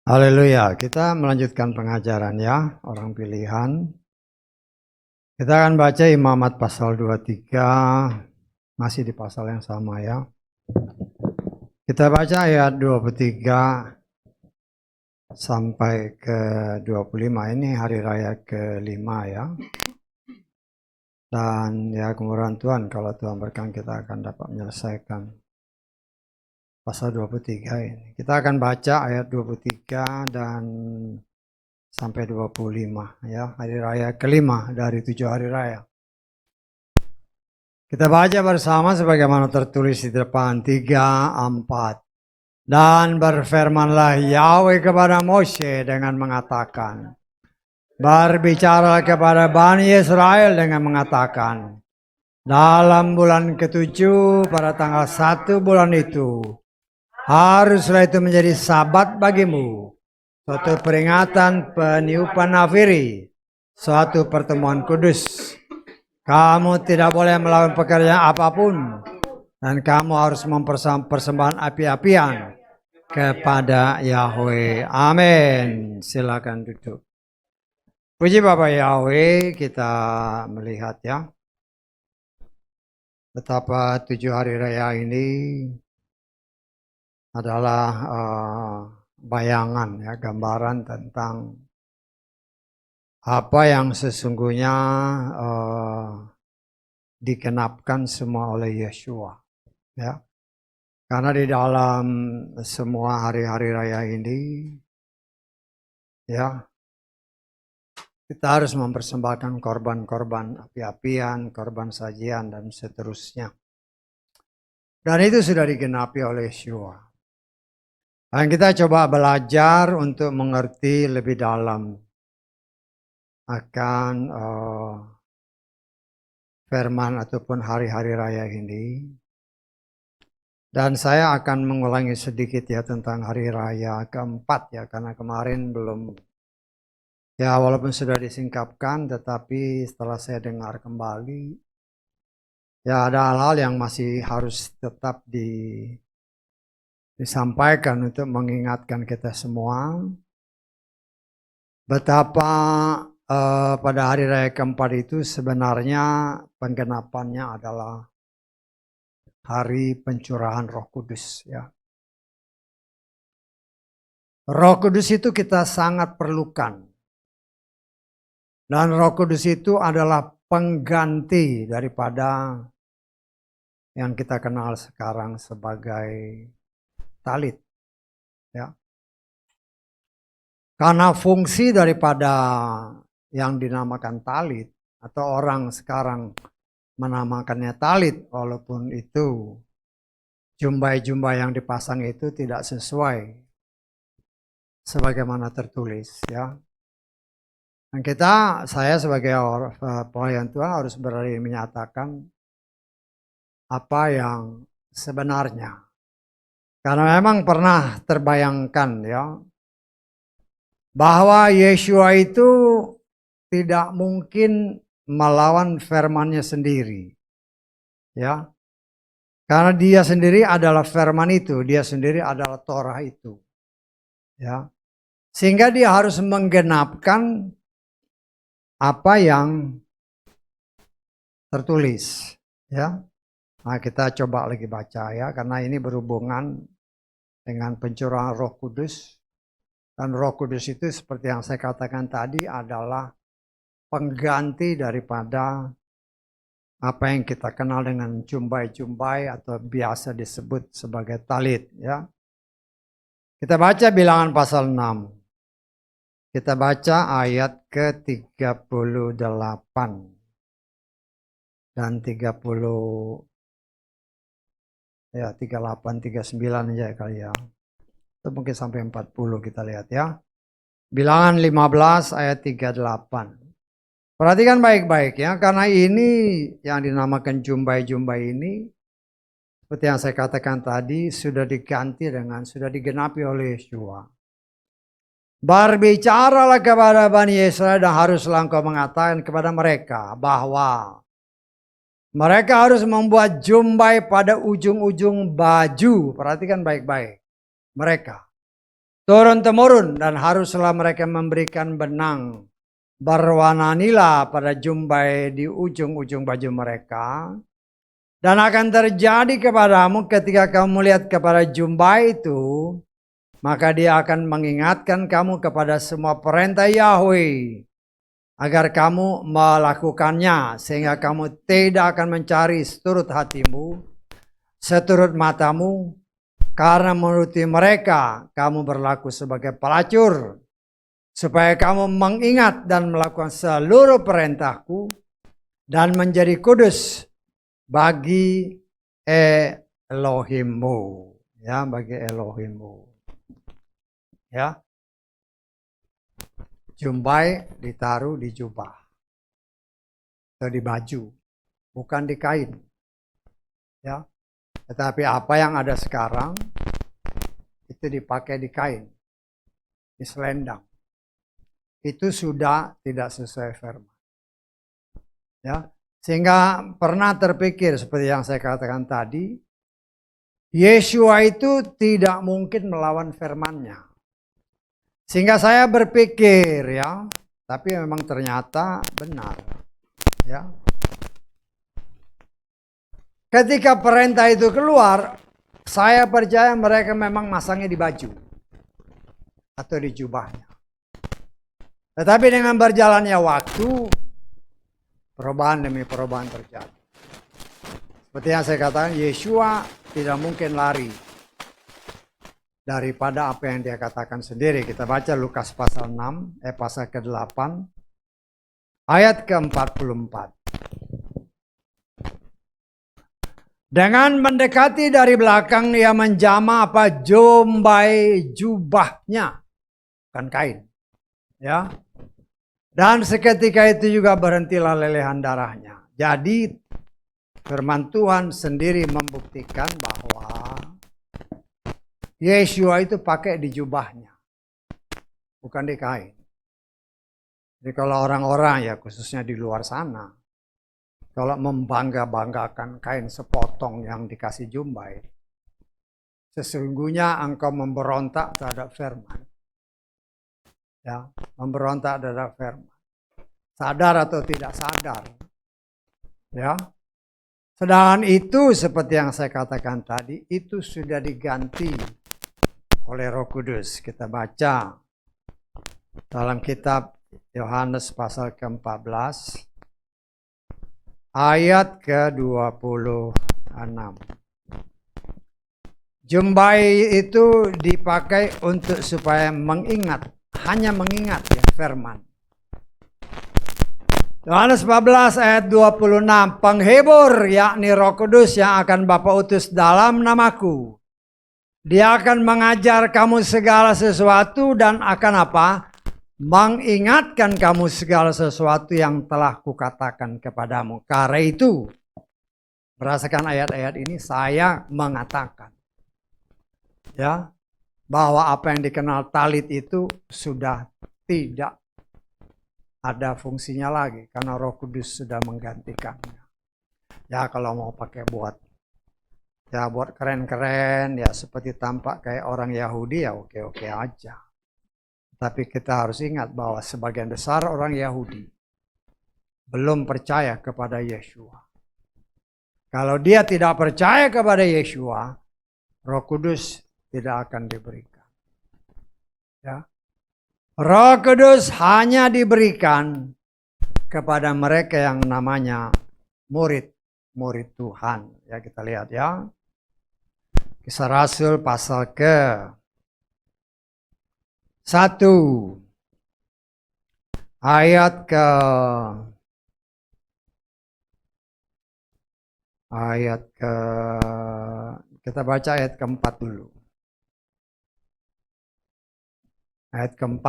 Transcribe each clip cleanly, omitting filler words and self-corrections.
Haleluya, kita melanjutkan pengajaran ya, orang pilihan. Kita akan baca Imamat pasal 23, masih di pasal yang sama ya. Kita baca ayat 23 sampai ke 25, ini hari raya ke-5 ya. Dan ya kemurahan Tuhan, kalau Tuhan berkenan kita akan dapat menyelesaikan pasal 23 ini. Kita akan baca ayat 23 dan sampai 25 ya, hari raya ke-5 dari 7 hari raya. Kita baca bersama sebagaimana tertulis di depan 3, 4. Dan berfirmanlah Yahweh kepada Moshe dengan mengatakan, berbicara kepada Bani Israel dengan mengatakan, dalam bulan ke-7 pada tanggal 1 bulan itu, haruslah itu menjadi sabat bagimu, suatu peringatan peniupan nafiri, suatu pertemuan kudus. Kamu tidak boleh melakukan pekerjaan apapun, dan kamu harus mempersembahkan api-apian kepada Yahweh. Amin. Silakan duduk. Puji Bapa Yahweh, kita melihat ya, betapa 7 hari raya ini adalah bayangan ya, gambaran tentang apa yang sesungguhnya digenapkan semua oleh Yeshua ya. Karena di dalam semua hari-hari raya ini ya, kita harus mempersembahkan korban-korban api-apian, korban sajian dan seterusnya. Dan itu sudah digenapi oleh Yeshua. Dan kita coba belajar untuk mengerti lebih dalam akan firman ataupun hari-hari raya ini. Dan saya akan mengulangi sedikit ya tentang hari raya keempat ya, karena kemarin belum, ya walaupun sudah disingkapkan, tetapi setelah saya dengar kembali, ya ada hal-hal yang masih harus tetap disampaikan untuk mengingatkan kita semua betapa pada hari raya keempat itu sebenarnya penggenapannya adalah hari pencurahan Roh Kudus ya. Roh Kudus itu kita sangat perlukan. Dan Roh Kudus itu adalah pengganti daripada yang kita kenal sekarang sebagai talit ya. Karena fungsi daripada yang dinamakan talit, atau orang sekarang menamakannya talit, walaupun itu jumbai-jumbai yang dipasang itu tidak sesuai sebagaimana tertulis ya. Dan saya sebagai pelayan Tuhan harus berani menyatakan apa yang sebenarnya. Karena memang pernah terbayangkan ya, bahwa Yeshua itu tidak mungkin melawan firman-Nya sendiri. Ya. Karena dia sendiri adalah firman itu, dia sendiri adalah Torah itu. Ya. Sehingga dia harus menggenapkan apa yang tertulis, ya. Nah, kita coba lagi baca ya, karena ini berhubungan dengan pencurahan Roh Kudus. Dan Roh Kudus itu seperti yang saya katakan tadi adalah pengganti daripada apa yang kita kenal dengan jumbai-jumbai atau biasa disebut sebagai talit ya. Kita baca Bilangan pasal 6. Kita baca ayat ke-38 dan 30 ya, 38 39 aja kali ya. Atau mungkin sampai 40 kita lihat ya. Bilangan 15 ayat 38. Perhatikan baik-baik ya, karena ini yang dinamakan jumbai-jumbai ini, seperti yang saya katakan tadi, sudah digenapi oleh Yeshua. Berbicaralah kepada Bani Israel dan haruslah engkau mengatakan kepada mereka bahwa Mereka harus membuat jumbai pada ujung-ujung baju. Perhatikan baik-baik. Mereka turun-temurun, dan haruslah mereka memberikan benang berwarna nila pada jumbai di ujung-ujung baju mereka. Dan akan terjadi kepadamu ketika kamu melihat kepada jumbai itu, maka dia akan mengingatkan kamu kepada semua perintah Yahweh, agar kamu melakukannya, sehingga kamu tidak akan mencari seturut hatimu, seturut matamu, karena menuruti mereka kamu berlaku sebagai pelacur, supaya kamu mengingat dan melakukan seluruh perintahku dan menjadi kudus bagi Elohimmu, ya, bagi Elohimmu, ya. Jumbai ditaruh di jubah atau di baju, bukan di kain, ya. Tetapi apa yang ada sekarang itu dipakai di kain, di selendang. Itu sudah tidak sesuai firman, ya. Sehingga pernah terpikir seperti yang saya katakan tadi, Yeshua itu tidak mungkin melawan firman-Nya. Sehingga saya berpikir, ya, tapi memang ternyata benar, ya. Ketika perintah itu keluar, saya percaya mereka memang masangnya di baju atau di jubahnya. Tetapi dengan berjalannya waktu, perubahan demi perubahan terjadi. Seperti yang saya katakan, Yeshua tidak mungkin lari daripada apa yang dia katakan sendiri. Kita baca Lukas pasal 6, pasal ke-8, ayat ke-44. Dengan mendekati dari belakang, ia menjamah jumbai jubahnya, bukan kain, ya. Dan seketika itu juga berhentilah lelehan darahnya. Jadi firman Tuhan sendiri membuktikan bahwa Yeshua itu pakai di jubahnya, bukan di kain. Jadi kalau orang-orang, ya khususnya di luar sana, kalau membangga-banggakan kain sepotong yang dikasih jumbai, sesungguhnya engkau memberontak terhadap firman. Ya, memberontak terhadap firman. Sadar atau tidak sadar. Ya. Sedangkan itu seperti yang saya katakan tadi, itu sudah diganti oleh Roh Kudus. Kita baca dalam kitab Yohanes pasal ke-14 ayat ke-26. Jumbai itu dipakai untuk supaya mengingat, hanya mengingat, ya, firman. Yohanes 14 ayat 26, penghibur yakni Roh Kudus yang akan Bapa utus dalam namaku. Dia akan mengajar kamu segala sesuatu dan akan apa? Mengingatkan kamu segala sesuatu yang telah kukatakan kepadamu. Karena itu, berdasarkan ayat-ayat ini saya mengatakan, ya, bahwa apa yang dikenal talit itu sudah tidak ada fungsinya lagi karena Roh Kudus sudah menggantikannya. Ya, kalau mau pakai buat keren-keren, ya seperti tampak kayak orang Yahudi, ya oke-oke aja. Tapi kita harus ingat bahwa sebagian besar orang Yahudi belum percaya kepada Yeshua. Kalau dia tidak percaya kepada Yeshua, Roh Kudus tidak akan diberikan. Ya. Roh Kudus hanya diberikan kepada mereka yang namanya murid Tuhan. Ya, kita lihat, ya. Kisah Rasul pasal ke-1 ayat kita baca ayat ke-4 dulu. Ayat ke-4.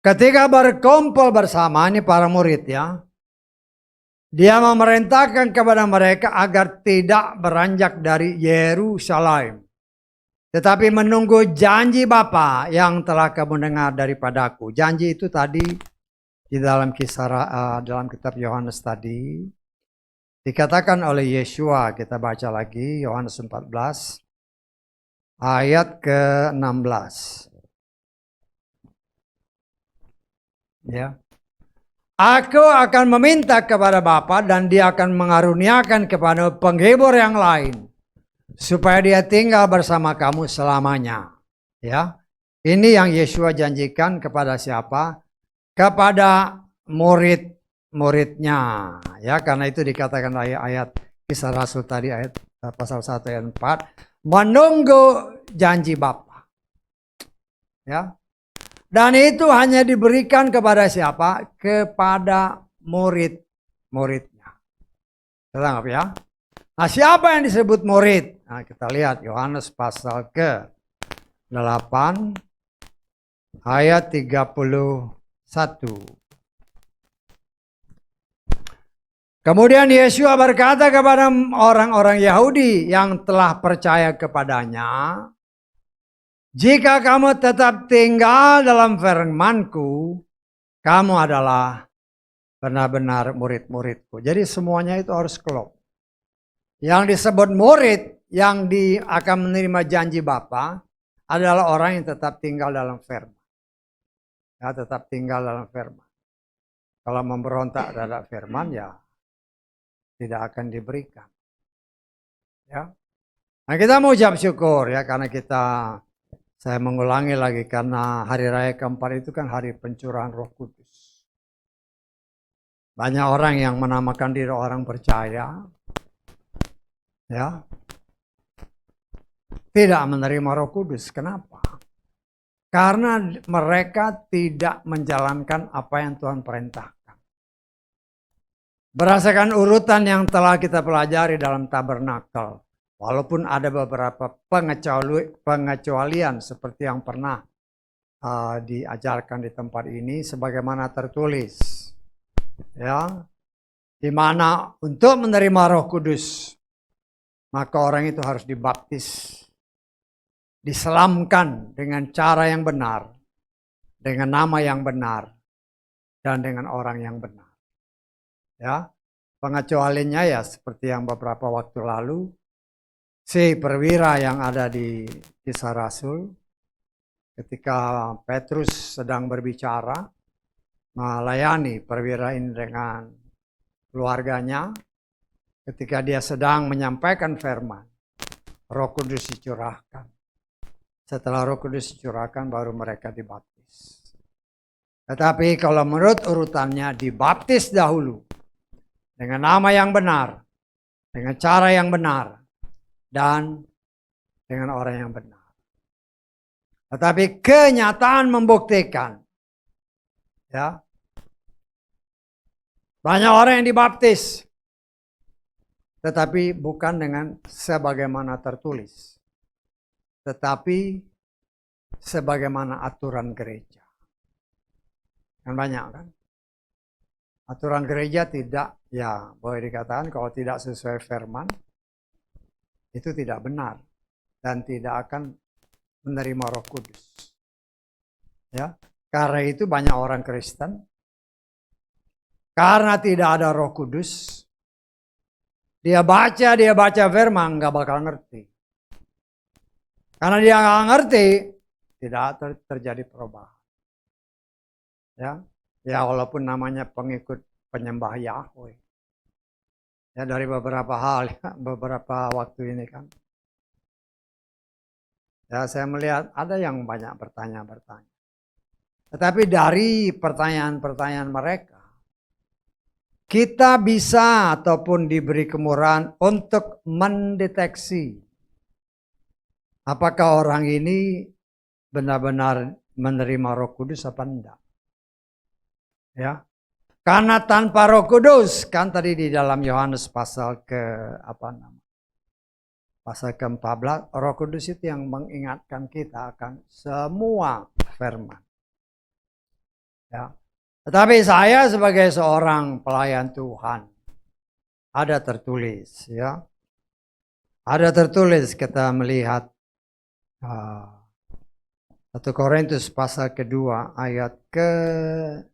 Ketika berkumpul bersama, ini para murid, ya, dia memerintahkan kepada mereka agar tidak beranjak dari Yerusalem, tetapi menunggu janji Bapa yang telah kamu dengar daripadaku. Janji itu tadi di dalam dalam kitab Yohanes tadi, Dikatakan oleh Yesua, kita baca lagi Yohanes 14 ayat ke-16. Ya. Aku akan meminta kepada Bapa dan Dia akan mengaruniakan kepada penghibur yang lain supaya Dia tinggal bersama kamu selamanya. Ya. Ini yang Yesua janjikan kepada siapa? Kepada murid-muridnya. Ya, karena itu dikatakan ayat Kisah Rasul tadi ayat pasal 1 ayat 4, menunggu janji Bapa. Ya. Dan itu hanya diberikan kepada siapa? Kepada murid-muridnya. Tangkap ya. Nah, siapa yang disebut murid? Nah, kita lihat Yohanes pasal ke-8 ayat 31. Kemudian Yesus berkata kepada orang-orang Yahudi yang telah percaya kepadanya, jika kamu tetap tinggal dalam firman-Ku, kamu adalah benar-benar murid-muridku. Jadi semuanya itu harus klop. Yang disebut murid yang akan menerima janji Bapa adalah orang yang tetap tinggal dalam firman. Ya, tetap tinggal dalam firman. Kalau memberontak terhadap firman, ya tidak akan diberikan. Ya. Nah, kita mau ucap syukur ya karena saya mengulangi lagi karena hari raya keempat itu kan hari pencurahan Roh Kudus. Banyak orang yang menamakan diri orang percaya, ya, tidak menerima Roh Kudus. Kenapa? Karena mereka tidak menjalankan apa yang Tuhan perintahkan. Berdasarkan urutan yang telah kita pelajari dalam tabernakel, walaupun ada beberapa pengecualian seperti yang pernah diajarkan di tempat ini, sebagaimana tertulis, ya, di mana untuk menerima Roh Kudus, maka orang itu harus dibaptis, diselamkan dengan cara yang benar, dengan nama yang benar, dan dengan orang yang benar. Ya, pengecualiannya ya seperti yang beberapa waktu lalu, si perwira yang ada di Kisah Rasul, ketika Petrus sedang berbicara, melayani perwira ini dengan keluarganya, ketika dia sedang menyampaikan firman, Roh Kudus dicurahkan. Setelah Roh Kudus dicurahkan, baru mereka dibaptis. Tetapi kalau menurut urutannya, dibaptis dahulu dengan nama yang benar, dengan cara yang benar, dan dengan orang yang benar. Tetapi kenyataan membuktikan, ya, banyak orang yang dibaptis, tetapi bukan dengan sebagaimana tertulis, tetapi sebagaimana aturan gereja. Kan banyak kan? Aturan gereja tidak, ya boleh dikatakan kalau tidak sesuai firman, itu tidak benar dan tidak akan menerima Roh Kudus. Ya, karena itu banyak orang Kristen, karena tidak ada Roh Kudus, dia baca firman nggak bakal ngerti. Karena dia nggak ngerti, tidak terjadi perubahan. Ya, walaupun namanya pengikut penyembah Yahweh. Ya, dari beberapa hal, ya, beberapa waktu ini kan. Ya, saya melihat ada yang banyak bertanya-bertanya. Tetapi dari pertanyaan-pertanyaan mereka, kita bisa ataupun diberi kemurahan untuk mendeteksi apakah orang ini benar-benar menerima Roh Kudus apa enggak. Ya. Karena tanpa Roh Kudus, kan tadi di dalam Yohanes pasal pasal ke-14, Roh Kudus itu yang mengingatkan kita akan semua firman. Ya. Tetapi saya sebagai seorang pelayan Tuhan, ada tertulis, ya. Ada tertulis kita melihat 1 Korintus pasal kedua ayat ke-15.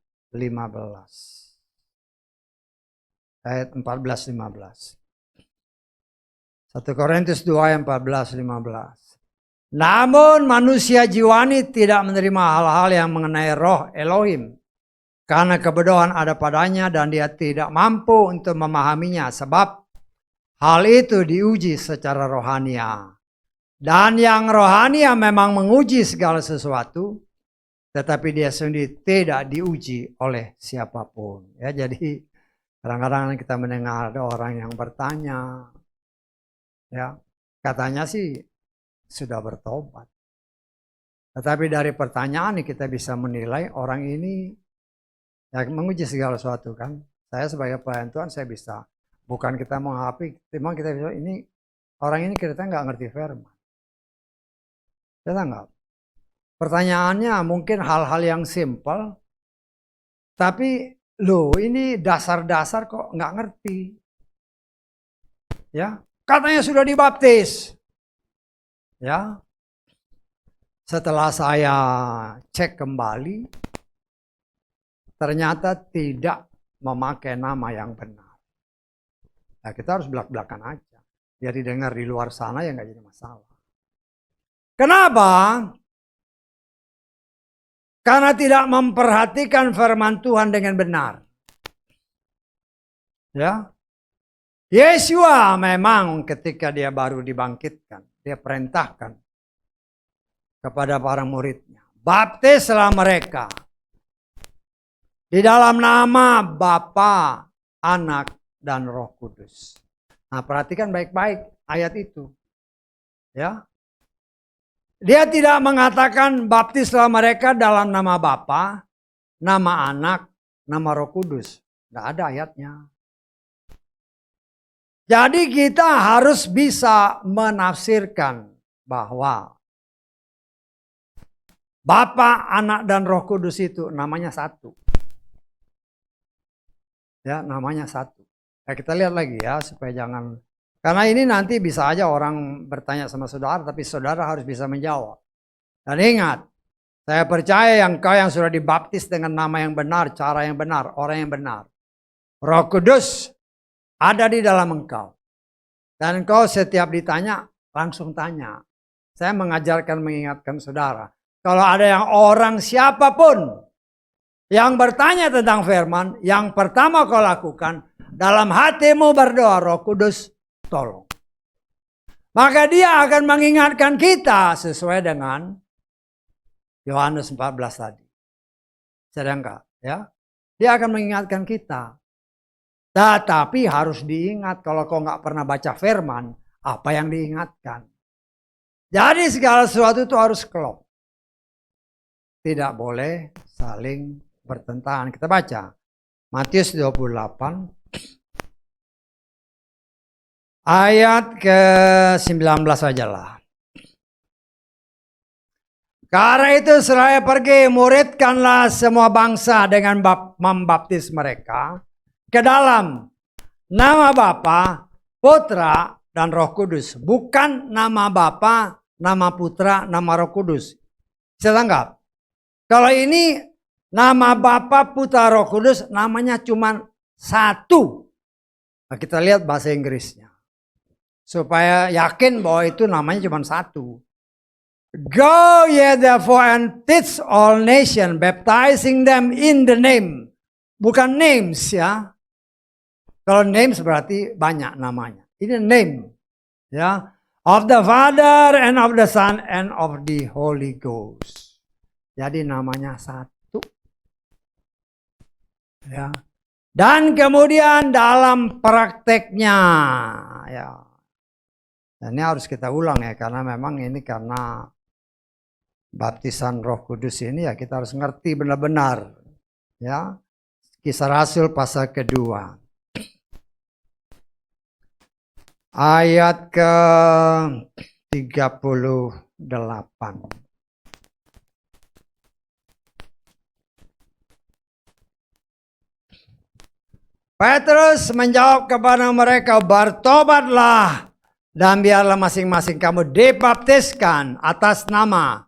ayat 14-15. 1 Korintus 2 ayat 14-15. Namun manusia jiwani tidak menerima hal-hal yang mengenai roh Elohim, karena kebodohan ada padanya dan dia tidak mampu untuk memahaminya, sebab hal itu diuji secara rohania. Dan yang rohania memang menguji segala sesuatu, tetapi dia sendiri tidak diuji oleh siapapun. Ya, jadi kadang-kadang kita mendengar ada orang yang bertanya, ya, katanya sih sudah bertobat. Tetapi dari pertanyaan ini kita bisa menilai orang ini ya menguji segala sesuatu kan. Saya sebagai pelayan Tuhan saya bisa. Bukan kita menghapi, memang kita bisa ini orang ini kita nggak ngerti firman. Kita nggak. Pertanyaannya mungkin hal-hal yang simpel, tapi loh ini dasar-dasar kok nggak ngerti. Ya, katanya sudah dibaptis. Ya, setelah saya cek kembali, ternyata tidak memakai nama yang benar. Nah, kita harus belak-belakan aja. Jadi dengar di luar sana ya nggak jadi masalah. Kenapa? Karena tidak memperhatikan firman Tuhan dengan benar. Ya, Yesua memang ketika dia baru dibangkitkan, dia perintahkan kepada para muridnya, baptislah mereka di dalam nama Bapa, Anak, dan Roh Kudus. Nah, perhatikan baik-baik ayat itu. Ya. Dia tidak mengatakan baptislah mereka dalam nama Bapa, nama Anak, nama Roh Kudus. Tidak ada ayatnya. Jadi kita harus bisa menafsirkan bahwa Bapa, Anak, dan Roh Kudus itu namanya satu. Ya, namanya satu. Nah, kita lihat lagi ya supaya jangan, karena ini nanti bisa aja orang bertanya sama saudara, tapi saudara harus bisa menjawab. Dan ingat, saya percaya yang kau yang sudah dibaptis dengan nama yang benar, cara yang benar, orang yang benar. Roh Kudus ada di dalam engkau. Dan engkau setiap ditanya, langsung tanya. Saya mengajarkan, mengingatkan saudara. Kalau ada yang orang siapapun yang bertanya tentang firman, yang pertama kau lakukan, dalam hatimu berdoa, Roh Kudus tolong. Maka dia akan mengingatkan kita sesuai dengan Yohanes 14 tadi. Sedangkan ya, dia akan mengingatkan kita. Tetapi harus diingat, kalau kau nggak pernah baca firman, apa yang diingatkan. Jadi segala sesuatu itu harus klop. Tidak boleh saling bertentangan. Kita baca Matius 28 ayat ke-19 saja lah. Karena itu seraya pergi, muridkanlah semua bangsa dengan membaptis mereka ke dalam nama Bapa, Putra, dan Roh Kudus. Bukan nama Bapa, nama Putra, nama Roh Kudus. Saya tanggap. Kalau ini nama Bapa, Putra, Roh Kudus namanya cuma satu. Nah, kita lihat bahasa Inggrisnya. Supaya yakin bahwa itu namanya cuma satu. Go ye therefore and teach all nations, baptizing them in the name. Bukan names ya. Kalau names berarti banyak namanya. Ini name. Ya. Of the Father and of the Son and of the Holy Ghost. Jadi namanya satu. Ya. Dan kemudian dalam prakteknya. Ya. Dan ini harus kita ulang ya. Karena memang ini karena baptisan Roh Kudus ini ya kita harus ngerti benar-benar. Ya. Kisah Rasul pasal kedua. Ayat ke-38. Petrus menjawab kepada mereka, bertobatlah dan biarlah masing-masing kamu dibaptiskan atas nama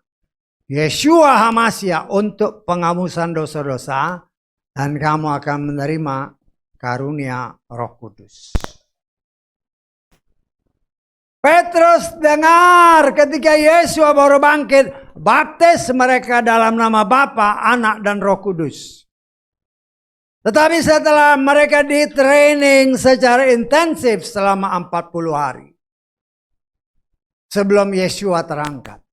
Yeshua HaMashiach untuk penghapusan dosa-dosa dan kamu akan menerima karunia Roh Kudus. Petrus dengar ketika Yesus baru bangkit, baptis mereka dalam nama Bapa, Anak, dan Roh Kudus. Tetapi setelah mereka di training secara intensif selama 40 hari. Sebelum Yesua terangkat.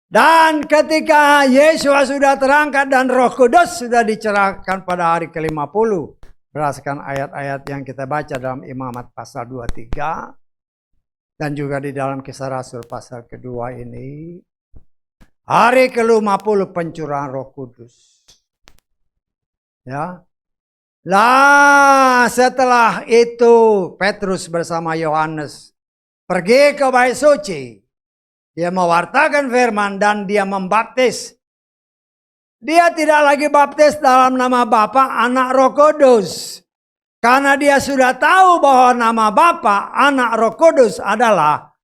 Dan ketika Yesua sudah terangkat dan Roh Kudus sudah dicerahkan pada hari ke-50. Berdasarkan ayat-ayat yang kita baca dalam Imamat pasal 23. Dan juga di dalam Kisah Rasul pasal kedua ini. Hari ke-50 pencurahan Roh Kudus. Ya. Lah setelah itu Petrus bersama Yohanes pergi ke bait suci. Dia mewartakan firman dan dia membaptis. Dia tidak lagi baptis dalam nama Bapa, Anak, Roh Kudus. Karena dia sudah tahu bahwa nama Bapa, Anak, Roh Kudus adalah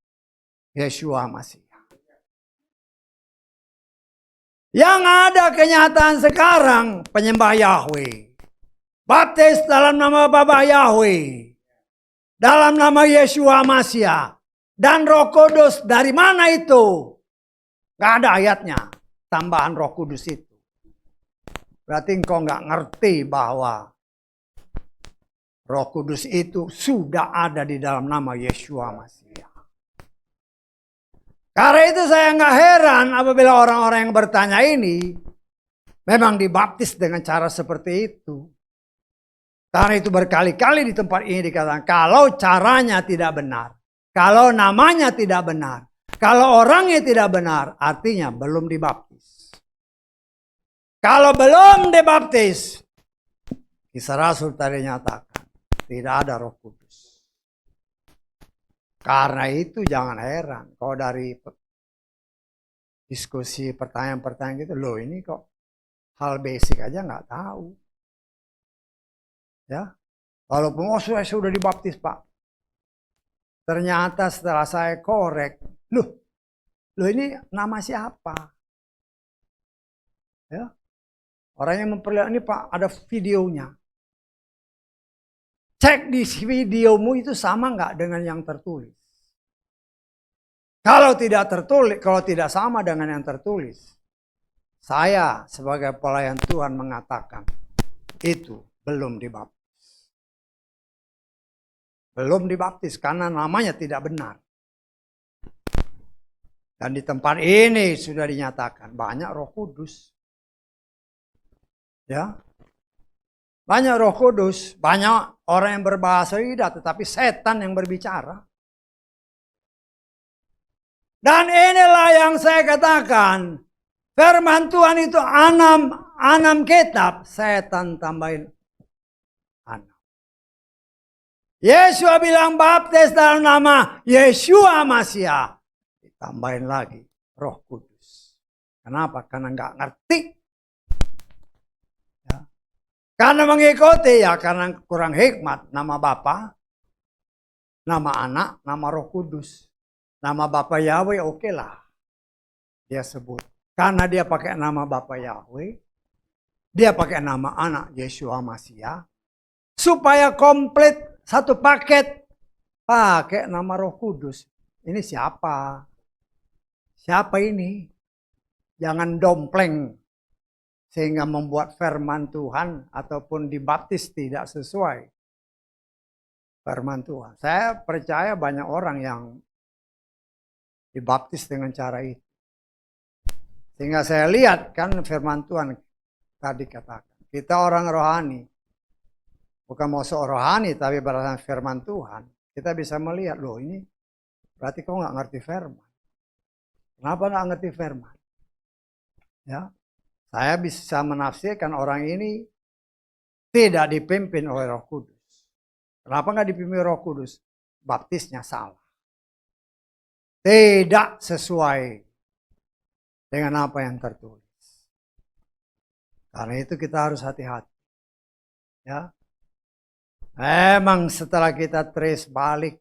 Yeshua Masih. Yang ada kenyataan sekarang penyembah Yahweh. Baptis dalam nama Bapa Yahweh. Dalam nama Yeshua Masih. Dan Roh Kudus dari mana itu? Gak ada ayatnya. Tambahan Roh Kudus itu. Berarti engkau gak ngerti bahwa Roh Kudus itu sudah ada di dalam nama Yeshua Masih. Karena itu saya gak heran apabila orang-orang yang bertanya ini memang dibaptis dengan cara seperti itu. Karena itu berkali-kali di tempat ini dikatakan kalau caranya tidak benar. Kalau namanya tidak benar. Kalau orangnya tidak benar. Artinya belum dibaptis. Kalau belum dibaptis. Kisah Rasul tadi nyatakan. Tidak ada Roh Kudus. Karena itu jangan heran. Kalau dari diskusi pertanyaan-pertanyaan gitu. Loh ini kok hal basic aja nggak tahu. Ya. Walaupun saya sudah dibaptis Pak. Ternyata setelah saya korek. Loh ini nama siapa? Ya. Orang yang memperlihatkan ini Pak ada videonya. Cek di videomu itu sama nggak dengan yang tertulis. Kalau tidak tertulis, kalau tidak sama dengan yang tertulis. Saya sebagai pelayan Tuhan mengatakan itu belum dibaptis. Belum dibaptis karena namanya tidak benar. Dan di tempat ini sudah dinyatakan banyak Roh Kudus. Ya. Banyak Roh Kudus, banyak orang yang berbahasa lidah tetapi setan yang berbicara. Dan inilah yang saya katakan, firman Tuhan itu enam kitab, setan tambahin 6. Yesus bilang baptis dalam nama Yeshua Masih. Ditambahin lagi Roh Kudus. Kenapa? Karena nggak ngerti. Ya. Karena mengikuti ya karena kurang hikmat. Nama Bapa, nama Anak, nama Roh Kudus. Nama Bapa Yahweh oke lah. Dia sebut. Karena dia pakai nama Bapa Yahweh. Dia pakai nama Anak Yeshua Masih. Supaya komplit satu paket. Pakai nama Roh Kudus. Ini siapa? Siapa ini? Jangan dompleng. Sehingga membuat firman Tuhan. Ataupun dibaptis tidak sesuai. Firman Tuhan. Saya percaya banyak orang yang dibaptis dengan cara itu. Sehingga saya lihat kan firman Tuhan tadi katakan. Kita orang rohani. Bukan mau rohani tapi berdasarkan firman Tuhan. Kita bisa melihat loh ini. Berarti kau nggak ngerti firman. Kenapa nggak ngerti firman? Ya, saya bisa menafsirkan orang ini tidak dipimpin oleh Roh Kudus. Kenapa nggak dipimpin Roh Kudus? Baptisnya salah. Tidak sesuai dengan apa yang tertulis. Karena itu kita harus hati-hati. Ya. Memang setelah kita trace balik,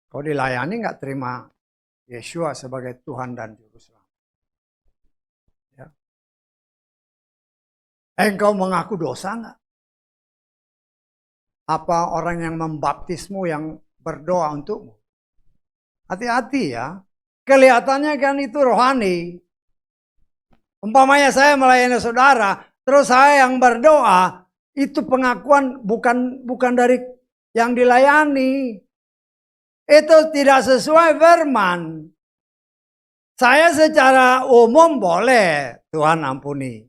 kau dilayani nggak terima Yeshua sebagai Tuhan dan Juru Selamat. Ya. Engkau mengaku dosa nggak? Apa orang yang membaptismu yang berdoa untukmu? Hati-hati ya. Kelihatannya kan itu rohani. Umpamanya saya melayani saudara, terus saya yang berdoa, itu pengakuan bukan dari yang dilayani. Itu tidak sesuai firman. Saya secara umum boleh, Tuhan ampuni.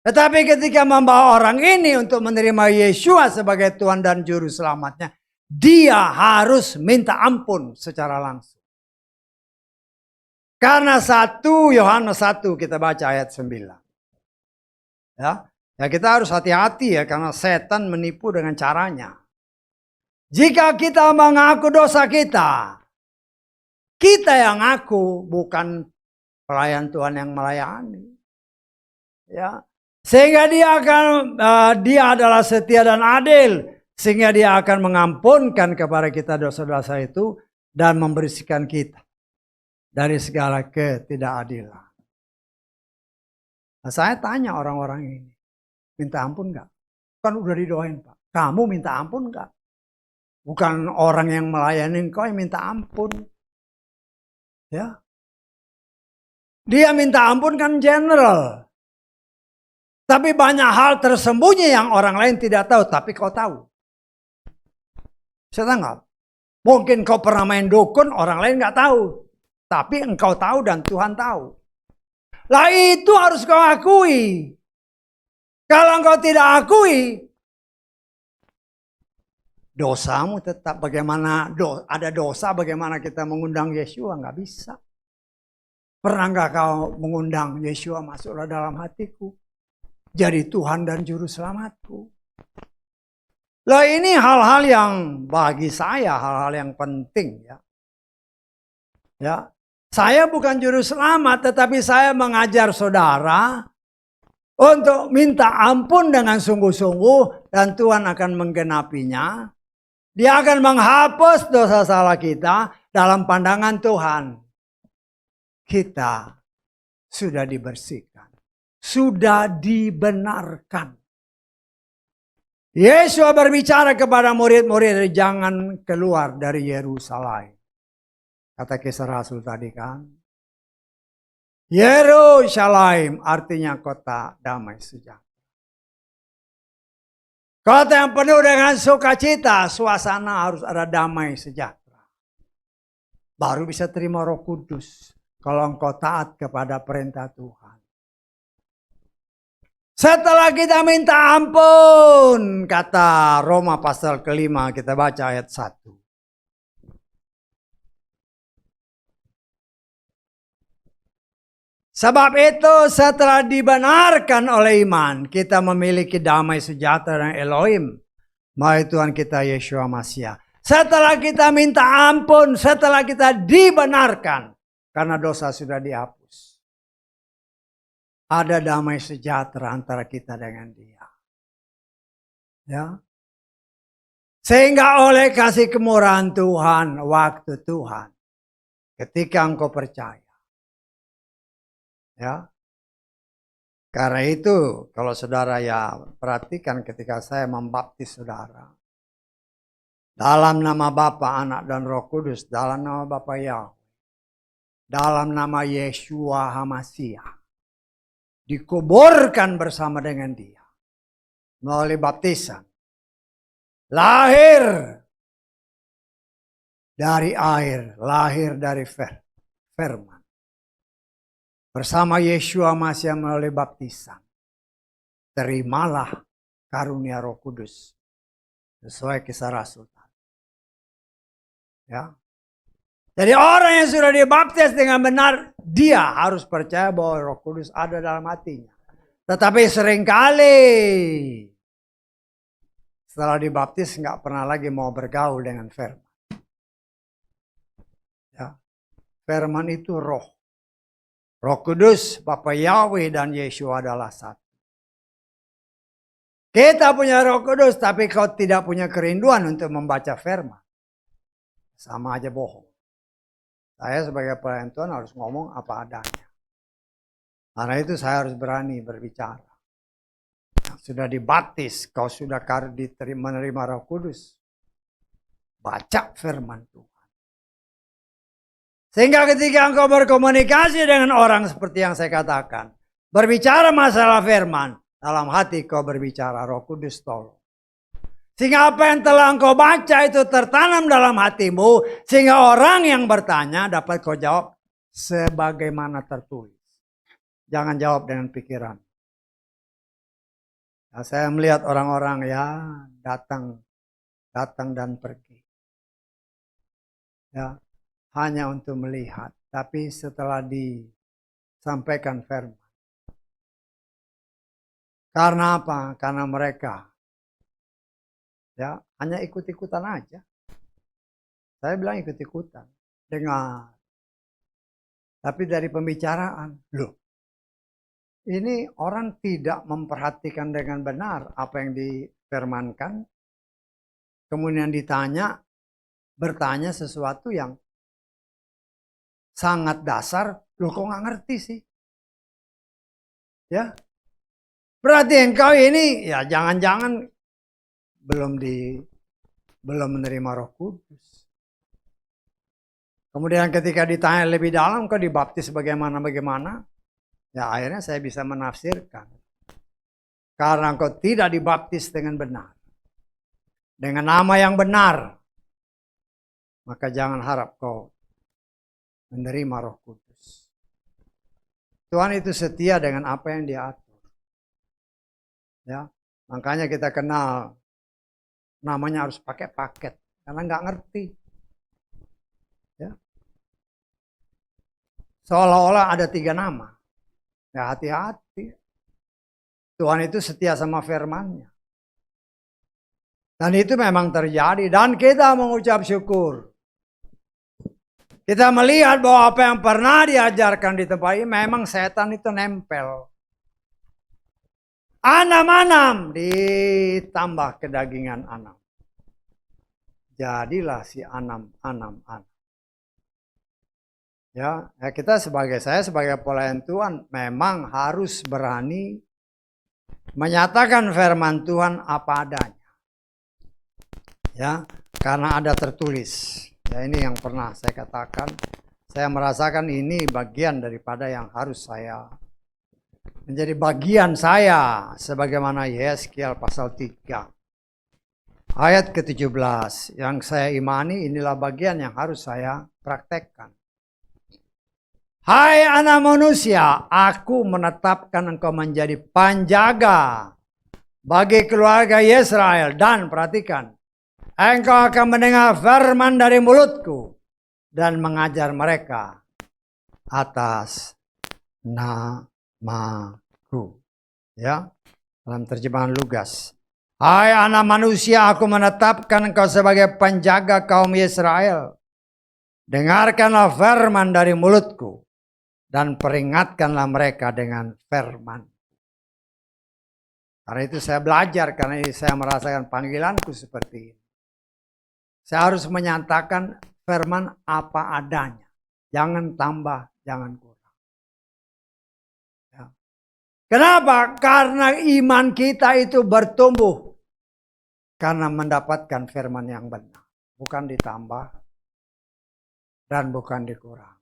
Tetapi ketika membawa orang ini untuk menerima Yeshua sebagai Tuhan dan Juru Selamatnya, dia harus minta ampun secara langsung. Karena 1 Yohanes 1 kita baca ayat 9. Ya kita harus hati-hati ya, karena setan menipu dengan caranya. Jika kita mengaku dosa kita yang ngaku, bukan pelayan Tuhan yang melayani. Ya. Sehingga dia adalah setia dan adil, sehingga dia akan mengampunkan kepada kita dosa-dosa itu dan membersihkan kita dari segala ketidakadilan. Nah, saya tanya orang-orang ini, minta ampun nggak? Kan udah didoain, Pak. Kamu minta ampun nggak? Bukan orang yang melayani engkau yang minta ampun. Ya. Dia minta ampun kan general. Tapi banyak hal tersembunyi yang orang lain tidak tahu, tapi kau tahu. Saya tangkap. Mungkin kau pernah main dukun, orang lain nggak tahu. Tapi engkau tahu dan Tuhan tahu. Lah itu harus kau akui. Kalau engkau tidak akui, dosamu tetap. Bagaimana ada dosa, bagaimana kita mengundang Yeshua? Nggak bisa. Pernah nggak kau mengundang Yeshua masuklah dalam hatiku? Jadi Tuhan dan Juru Selamatku. Lah ini hal-hal yang bagi saya, hal-hal yang penting ya. Ya, saya bukan Juru Selamat, tetapi saya mengajar saudara untuk minta ampun dengan sungguh-sungguh, dan Tuhan akan menggenapinya. Dia akan menghapus dosa salah kita dalam pandangan Tuhan. Kita sudah dibersihkan. Sudah dibenarkan. Yesus berbicara kepada murid-murid, jangan keluar dari Yerusalem. Kata kisah Rasul tadi kan. Yerusalem artinya kota damai sejahtera. Kota yang penuh dengan sukacita, suasana harus ada damai sejahtera. Baru bisa terima Roh Kudus kalau engkau taat kepada perintah Tuhan. Setelah kita minta ampun, kata Roma pasal kelima, kita baca ayat 1. Sebab itu setelah dibenarkan oleh iman, kita memiliki damai sejahtera dengan Elohim, melalui Tuhan kita Yeshua Mashiach. Setelah kita minta ampun, setelah kita dibenarkan, karena dosa sudah dihapus. Ada damai sejahtera antara kita dengan dia. Ya. Sehingga oleh kasih kemurahan Tuhan, waktu Tuhan, ketika engkau percaya. Ya. Karena itu, kalau saudara ya perhatikan ketika saya membaptis saudara. Dalam nama Bapa, Anak, dan Roh Kudus, dalam nama Bapa Yahweh, dalam nama Yeshua HaMashiach. Dikuburkan bersama dengan dia. Melalui baptisan. Lahir dari air. Lahir dari firman. Bersama Yeshua Mashiach melalui baptisan. Terimalah karunia Roh Kudus. Sesuai kisah Rasul. Ya. Jadi orang yang sudah dibaptis dengan benar, dia harus percaya bahwa Roh Kudus ada dalam hatinya. Tetapi seringkali setelah dibaptis nggak pernah lagi mau bergaul dengan firman. Ya. Firman itu roh. Roh Kudus, Bapa Yahweh dan Yeshua adalah satu. Kita punya Roh Kudus, tapi kau tidak punya kerinduan untuk membaca firman. Sama aja bohong. Saya sebagai pelayan Tuhan harus ngomong apa adanya. Karena itu saya harus berani berbicara. sudah dibaptis, kau sudah menerima Roh Kudus, baca firman Tuhan. Sehingga ketika engkau berkomunikasi dengan orang seperti yang saya katakan, berbicara masalah firman, dalam hati kau berbicara, Roh Kudus tolong. Sehingga apa yang telah engkau baca itu tertanam dalam hatimu. Sehingga orang yang bertanya dapat kau jawab sebagaimana tertulis. Jangan jawab dengan pikiran. Nah, saya melihat orang-orang ya datang dan pergi. Ya, hanya untuk melihat. Tapi setelah disampaikan firman. Karena apa? Karena mereka ya hanya ikut-ikutan aja. Saya bilang ikut-ikutan. Dengar. Tapi dari pembicaraan, loh. Ini orang tidak memperhatikan dengan benar apa yang difirmankan. Kemudian bertanya sesuatu yang sangat dasar. Loh kok nggak ngerti sih? Ya. Berarti engkau ini ya jangan-jangan belum menerima Roh Kudus. Kemudian ketika ditanya lebih dalam, kau dibaptis bagaimana? Ya akhirnya saya bisa menafsirkan. Karena kau tidak dibaptis dengan benar. Dengan nama yang benar. Maka jangan harap kau menerima Roh Kudus. Tuhan itu setia dengan apa yang Dia atur. Ya, makanya kita kenal. Namanya harus pakai paket. Karena nggak ngerti. Ya. Seolah-olah ada 3 nama. Ya hati-hati. Tuhan itu setia sama firman-Nya. Dan itu memang terjadi. Dan kita mengucap syukur. Kita melihat bahwa apa yang pernah diajarkan di tempat ini memang setan itu nempel. Anam-anam ditambah kedagingan anam. Jadilah si anam. Ya, saya sebagai pelayan Tuhan memang harus berani menyatakan firman Tuhan apa adanya. Ya, karena ada tertulis. Ya, ini yang pernah saya katakan. Saya merasakan ini bagian daripada yang harus saya menjadi bagian saya sebagaimana Yeskiel pasal 3 ayat ke-17 yang saya imani. Inilah bagian yang harus saya praktekkan. Hai anak manusia, aku menetapkan engkau menjadi penjaga bagi keluarga Israel. Dan perhatikan, engkau akan mendengar firman dari mulutku dan mengajar mereka atas namaku. Ya, dalam terjemahan Lugas. Hai anak manusia, aku menetapkan engkau sebagai penjaga kaum Israel. Dengarkanlah firman dari mulutku dan peringatkanlah mereka dengan firman. Karena itu saya belajar, karena ini saya merasakan panggilanku seperti ini. Saya harus menyatakan firman apa adanya. Jangan tambah, jangan kurang. Kenapa? Karena iman kita itu bertumbuh. Karena mendapatkan firman yang benar. Bukan ditambah. Dan bukan dikurang.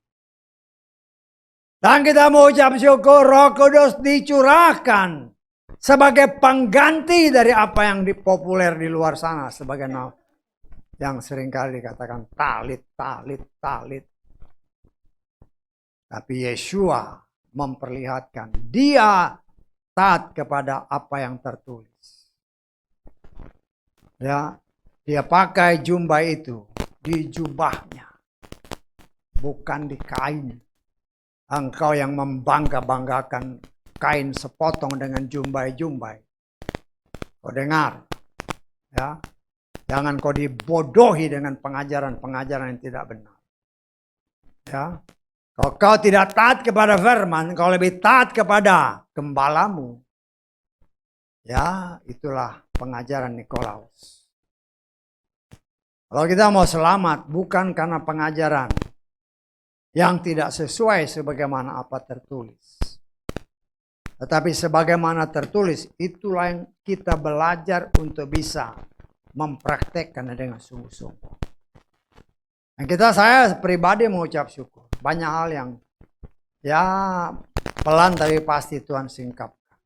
Dan kita mengucap syukur Roh Kudus dicurahkan. Sebagai pengganti dari apa yang populer di luar sana. Sebagai yang seringkali dikatakan talit. Tapi Yeshua memperlihatkan dia taat kepada apa yang tertulis. Ya, dia pakai jubah itu di jubahnya, bukan di kain. Engkau yang membangga-banggakan kain sepotong dengan jumbai-jumbai. Kau dengar, ya, jangan kau dibodohi dengan pengajaran-pengajaran yang tidak benar. Ya. Kalau kau tidak taat kepada firman, kau lebih taat kepada gembalamu. Ya, itulah pengajaran Nikolaus. Kalau kita mau selamat, bukan karena pengajaran yang tidak sesuai sebagaimana apa tertulis. Tetapi sebagaimana tertulis, itulah yang kita belajar untuk bisa mempraktekkan dengan sungguh-sungguh. Dan saya pribadi mengucap syukur. Banyak hal yang ya pelan tapi pasti Tuhan singkapkan.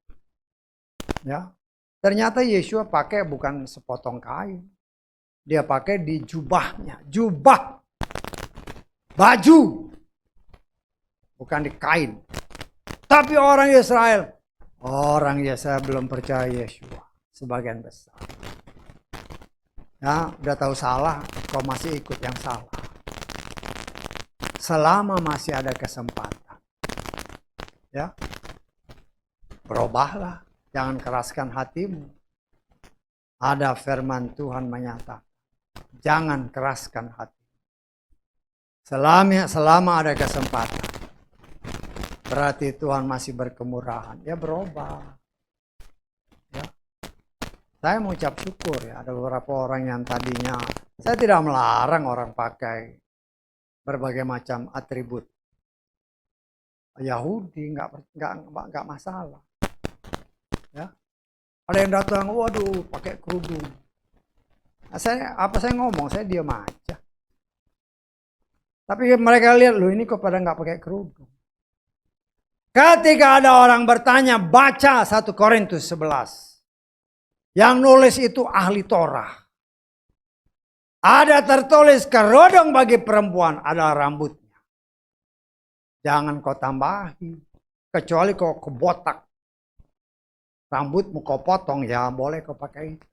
Ya, ternyata Yesua pakai bukan sepotong kain. Dia pakai di jubahnya, jubah, baju, bukan di kain. Tapi orang Israel belum percaya Yesua, sebagian besar. Ya, udah tahu salah, kau masih ikut yang salah. Selama masih ada kesempatan, ya, berubahlah, jangan keraskan hatimu. Ada firman Tuhan menyatakan, jangan keraskan hati. Selama ada kesempatan, berarti Tuhan masih berkemurahan. Ya berubah. Ya. Saya mengucap syukur ya, ada beberapa orang yang tadinya, saya tidak melarang orang pakai berbagai macam atribut Yahudi, nggak masalah. Ya. Ada yang datang, waduh, pakai kerudung. Nah, saya ngomong, saya diam aja. Tapi mereka lihat, loh ini kok pada nggak pakai kerudung. Ketika ada orang bertanya, baca 1 Korintus 11. Yang nulis itu ahli Torah. Ada tertulis kerudung bagi perempuan adalah rambutnya. Jangan kau tambahi. Kecuali kau kebotak. Rambutmu kau potong, ya boleh kau pakai itu.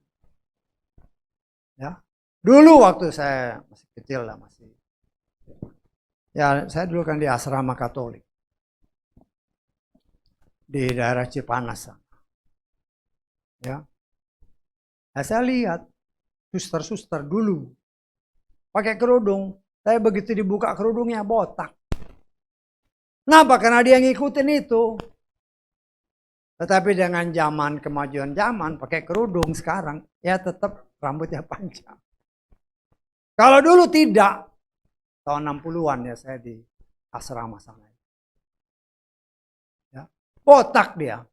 Ya. Dulu waktu saya masih kecil lah, ya saya dulu kan di asrama Katolik. Di daerah Cipanas. Ya. Nah, saya lihat suster-suster dulu pakai kerudung. Tapi begitu dibuka kerudungnya botak. Kenapa? Karena dia ngikutin itu. Tetapi dengan kemajuan zaman pakai kerudung sekarang, ya tetap rambutnya panjang. Kalau dulu tidak, tahun 60-an ya saya di asrama sana. Ya, botak dia,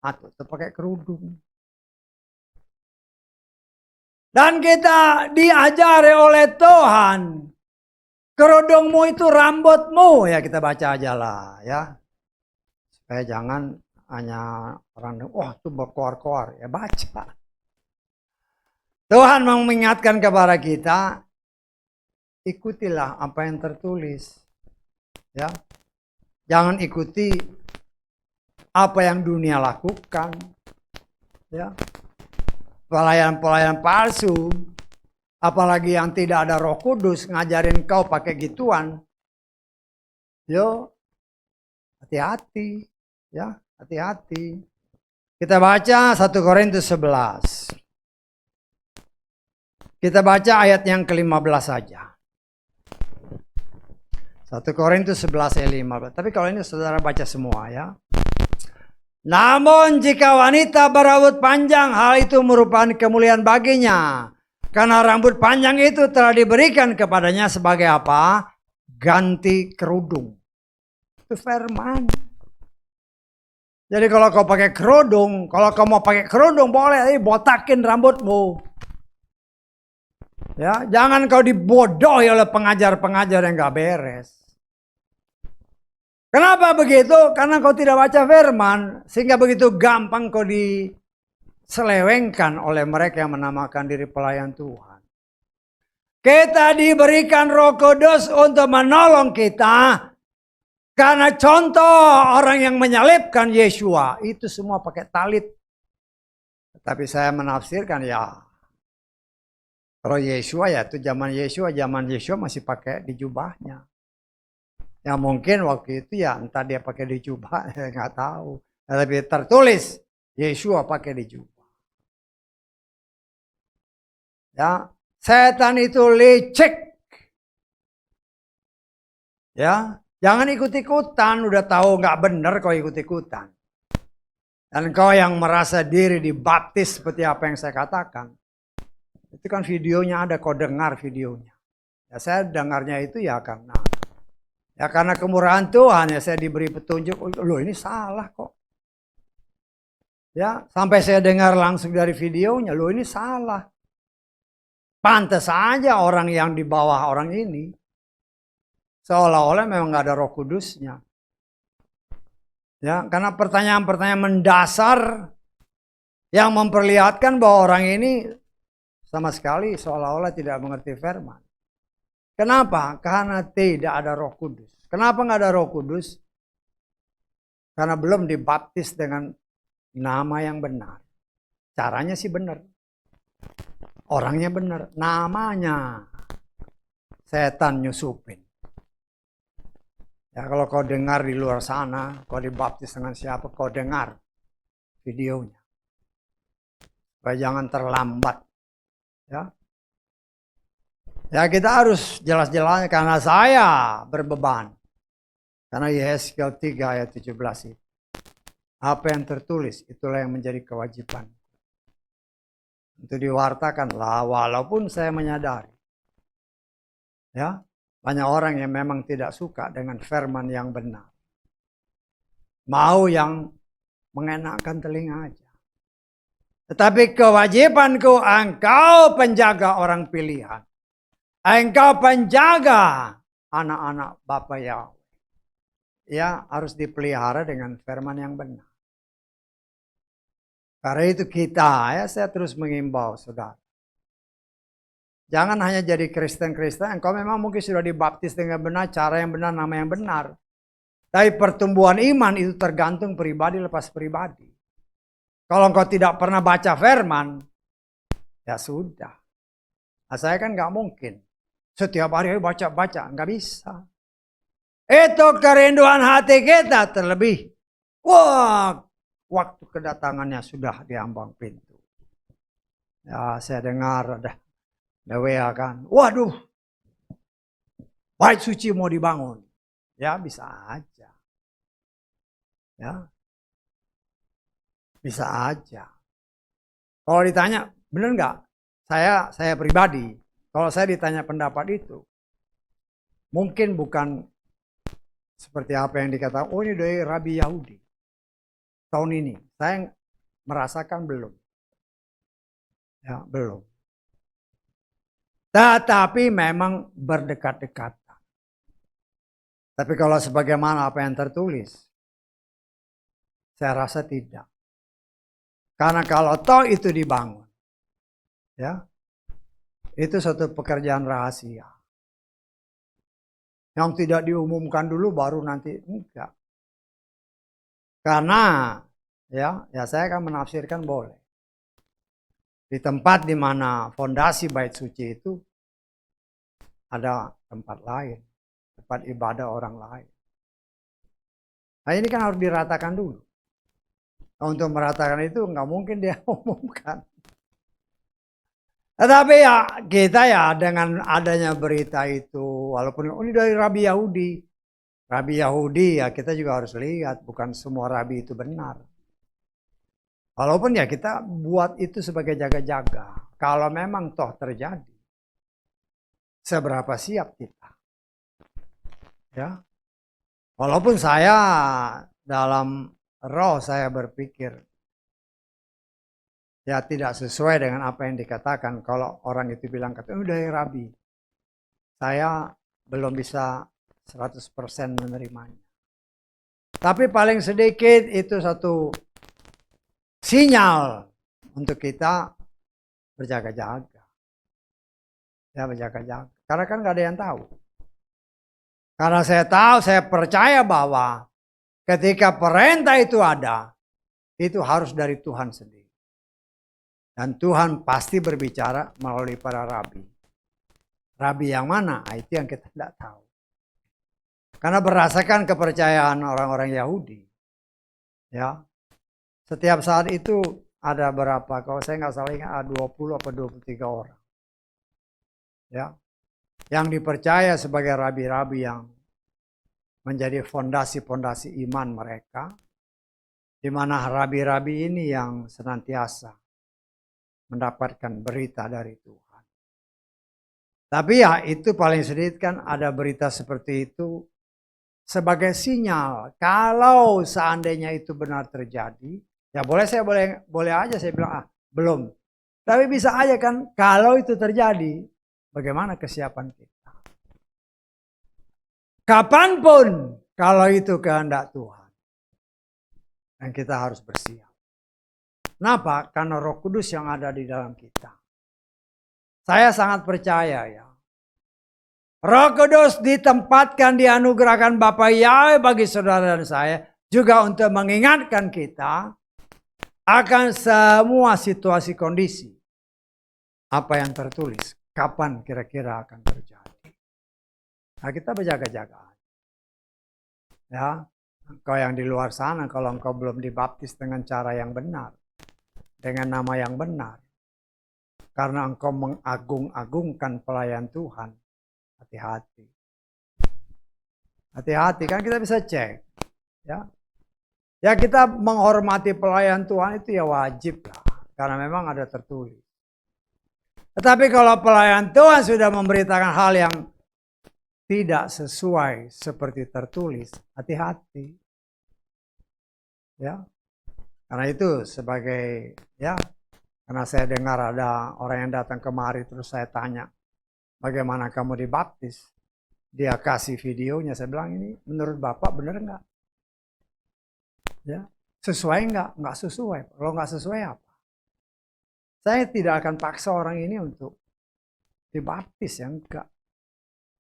atau pakai kerudung. Dan kita diajari oleh Tuhan, kerudungmu itu rambutmu, ya kita baca aja lah ya. Supaya jangan hanya orang, itu berkoar-koar, ya baca. Tuhan mau mengingatkan kepada kita, ikutilah apa yang tertulis. Ya. Jangan ikuti apa yang dunia lakukan. Ya. Pelayan-pelayan palsu, apalagi yang tidak ada Roh Kudus ngajarin kau pakai gituan. Yo, hati-hati, ya, hati-hati. Kita baca 1 Korintus 11. Kita baca ayat yang ke-15 saja. 1 Korintus 11 ayat 15. Tapi kalau ini saudara baca semua ya. Namun jika wanita berambut panjang, hal itu merupakan kemuliaan baginya. Karena rambut panjang itu telah diberikan kepadanya sebagai apa? Ganti kerudung. Itu firman. Jadi kalau kau pakai kerudung, kalau kau mau pakai kerudung boleh, botakin rambutmu. Ya, jangan kau dibodohi oleh pengajar-pengajar yang gak beres. Kenapa begitu? Karena kau tidak baca firman, sehingga begitu gampang kau diselewengkan oleh mereka yang menamakan diri pelayan Tuhan. Kita diberikan Roh Kudus untuk menolong kita, karena contoh orang yang menyalibkan Yesua itu semua pakai talit. Tapi saya menafsirkan ya, kalau Yesua ya itu zaman Yesua masih pakai di jubahnya. Ya mungkin waktu itu ya entah dia pakai di jubah, nggak tahu. Tapi tertulis Yesua pakai di jubah. Ya, setan itu licik. Ya, jangan ikut-ikutan. Udah tahu nggak benar kau ikut-ikutan. Dan kau yang merasa diri dibaptis seperti apa yang saya katakan. Itu kan videonya ada, kau dengar videonya. Ya saya dengarnya itu ya karena kemurahan Tuhan ya saya diberi petunjuk, loh ini salah kok. Ya, sampai saya dengar langsung dari videonya, loh ini salah. Pantas saja orang yang di bawah orang ini. Seolah-olah memang nggak ada Roh Kudusnya. Ya, karena pertanyaan-pertanyaan mendasar yang memperlihatkan bahwa orang ini sama sekali seolah-olah tidak mengerti firman. Kenapa? Karena tidak ada Roh Kudus. Kenapa nggak ada Roh Kudus? Karena belum dibaptis dengan nama yang benar. Caranya sih benar. Orangnya benar. Namanya setan nyusupin. Ya kalau kau dengar di luar sana, kau dibaptis dengan siapa, kau dengar videonya. Supaya jangan terlambat. Ya. Ya kita harus jelas-jelasnya karena saya berbeban. Karena Yehezkiel 3 ayat 17 itu. Apa yang tertulis itulah yang menjadi kewajiban. Untuk diwartakan lah walaupun saya menyadari. Ya, banyak orang yang memang tidak suka dengan firman yang benar. Mau yang mengenakkan telinga aja. Tetapi kewajibanku engkau penjaga orang pilihan. Engkau penjaga anak-anak Bapa Yahweh. Ya harus dipelihara dengan firman yang benar. Karena itu kita, ya saya terus mengimbau saudara. Jangan hanya jadi Kristen-Kristen, engkau memang mungkin sudah dibaptis dengan benar, cara yang benar, nama yang benar. Tapi pertumbuhan iman itu tergantung pribadi lepas pribadi. Kalau engkau tidak pernah baca firman, ya sudah. Nah, saya kan nggak mungkin. Setiap hari baca-baca, nggak bisa. Itu kerinduan hati kita terlebih. Wah, waktu kedatangannya sudah di ambang pintu. Ya saya dengar ada WA kan. Waduh, bait suci mau dibangun. Ya bisa aja. Ya. Bisa aja. Kalau ditanya, benar nggak? Saya pribadi, kalau saya ditanya pendapat itu, mungkin bukan seperti apa yang dikatakan, oh ini dari Rabi Yahudi. Tahun ini, saya merasakan belum. Ya, belum. Tetapi memang berdekat-dekatan. Tapi kalau sebagaimana apa yang tertulis, saya rasa tidak. Karena kalau toh itu dibangun, ya, itu suatu pekerjaan rahasia. Yang tidak diumumkan dulu baru nanti enggak. Karena ya saya akan menafsirkan boleh. Di tempat di mana fondasi bait suci itu ada tempat lain, tempat ibadah orang lain. Nah ini kan harus diratakan dulu. Nah, untuk meratakan itu nggak mungkin dia umumkan. Tetapi ya kita ya dengan adanya berita itu, walaupun ini dari Rabi Yahudi. Rabi Yahudi ya kita juga harus lihat, bukan semua Rabi itu benar. Walaupun ya kita buat itu sebagai jaga-jaga. Kalau memang toh terjadi, seberapa siap kita. Ya. Walaupun saya dalam roh saya berpikir, ya tidak sesuai dengan apa yang dikatakan. Kalau orang itu bilang, udah ya Rabi, saya belum bisa 100% menerimanya. Tapi paling sedikit itu satu sinyal untuk kita berjaga-jaga. Ya berjaga-jaga. Karena kan gak ada yang tahu. Karena saya tahu, saya percaya bahwa ketika perintah itu ada, itu harus dari Tuhan sendiri. Dan Tuhan pasti berbicara melalui para rabi. Rabi yang mana? Itu yang kita tidak tahu. Karena berdasarkan kepercayaan orang-orang Yahudi, ya, setiap saat itu ada berapa? Kalau saya nggak salah ingat ada 20 atau 23 orang, ya, yang dipercaya sebagai rabi-rabi yang menjadi fondasi-fondasi iman mereka, di mana rabi-rabi ini yang senantiasa mendapatkan berita dari Tuhan. Tapi ya itu paling sedikit kan ada berita seperti itu. Sebagai sinyal, kalau seandainya itu benar terjadi, Ya boleh, saya boleh aja saya bilang belum. Tapi bisa aja kan kalau itu terjadi, bagaimana kesiapan kita? Kapanpun kalau itu kehendak Tuhan, dan kita harus bersiap. Kenapa? Karena Roh Kudus yang ada di dalam kita. Saya sangat percaya ya. Roh Kudus ditempatkan, dianugerahkan Bapa Yahweh bagi saudara dan saya juga untuk mengingatkan kita akan semua situasi kondisi. Apa yang tertulis, kapan kira-kira akan terjadi. Nah, kita berjaga-jaga. Ya, engkau yang di luar sana, kalau engkau belum dibaptis dengan cara yang benar, dengan nama yang benar, karena engkau mengagung-agungkan pelayan Tuhan, hati-hati. Hati-hati, kan kita bisa cek. Ya, ya kita menghormati pelayan Tuhan itu ya wajib lah, karena memang ada tertulis. Tetapi kalau pelayan Tuhan sudah memberitakan hal yang tidak sesuai seperti tertulis, hati-hati. Ya. Karena itu sebagai ya, karena saya dengar ada orang yang datang kemari terus saya tanya, bagaimana kamu dibaptis? Dia kasih videonya, saya bilang ini menurut Bapak benar enggak? Ya, sesuai enggak? Enggak sesuai. Kalau enggak sesuai apa? Saya tidak akan paksa orang ini untuk dibaptis, ya enggak.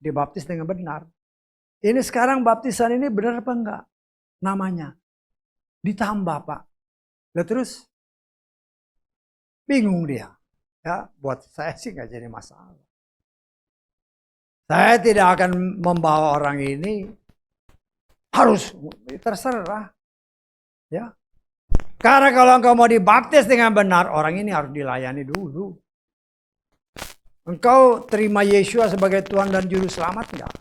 Dibaptis dengan benar. Ini sekarang baptisan ini benar apa enggak? Namanya. Ditambah Pak. Lalu terus bingung dia. Ya, buat saya sih enggak jadi masalah. Saya tidak akan membawa orang ini harus terserah. Ya. Karena kalau engkau mau dibaptis dengan benar, orang ini harus dilayani dulu. Engkau terima Yesus sebagai Tuhan dan Juru Selamat enggak?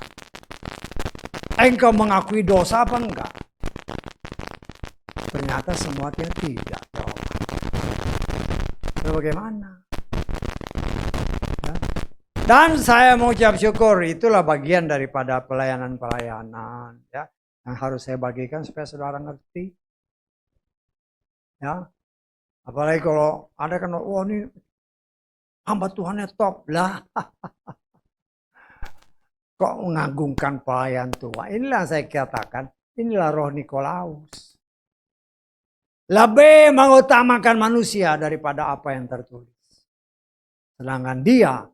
Engkau mengakui dosa apa enggak? Ternyata semuanya tidak. Nah, bagaimana? Ya. Dan saya mau ucap syukur, itulah bagian daripada pelayanan-pelayanan. Ya, yang harus saya bagikan supaya saudara ngerti. Ya, apalagi kalau ada kan, wah ini hamba Tuhannya top lah. Kok mengagungkan pelayan Tuhan? Inilah saya katakan, inilah roh Nikolaus. Lebih mengutamakan manusia daripada apa yang tertulis. Sedangkan dia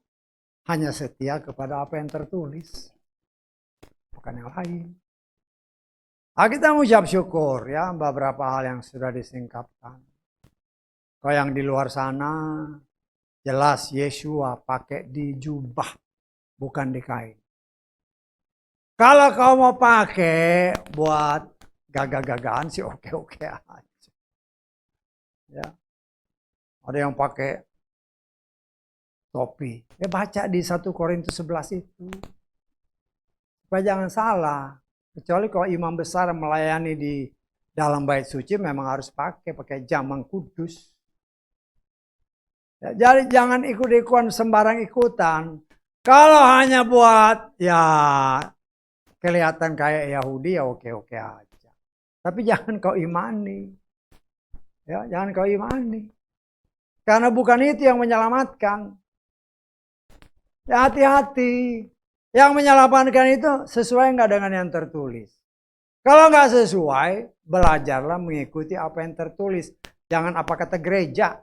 hanya setia kepada apa yang tertulis. Bukan yang lain. Kita mengucap syukur ya beberapa hal yang sudah disingkapkan. Kalau yang di luar sana jelas Yesua pakai di jubah, bukan di kain. Kalau kau mau pakai buat gagah-gagahan sih oke-oke aja. Ya. Ada yang pakai topi. Ya baca di 1 Korintus 11 itu. Supaya jangan salah. Kecuali kalau imam besar melayani di dalam bait suci memang harus pakai jamang kudus. Ya, jadi jangan ikut-ikutan sembarang ikutan. Kalau hanya buat ya kelihatan kayak Yahudi ya oke-oke aja. Tapi jangan kau imani. Ya, jangan kau imani. Karena bukan itu yang menyelamatkan. Ya hati-hati. Yang menyelamatkan itu sesuai enggak dengan yang tertulis. Kalau enggak sesuai, belajarlah mengikuti apa yang tertulis. Jangan apa kata gereja.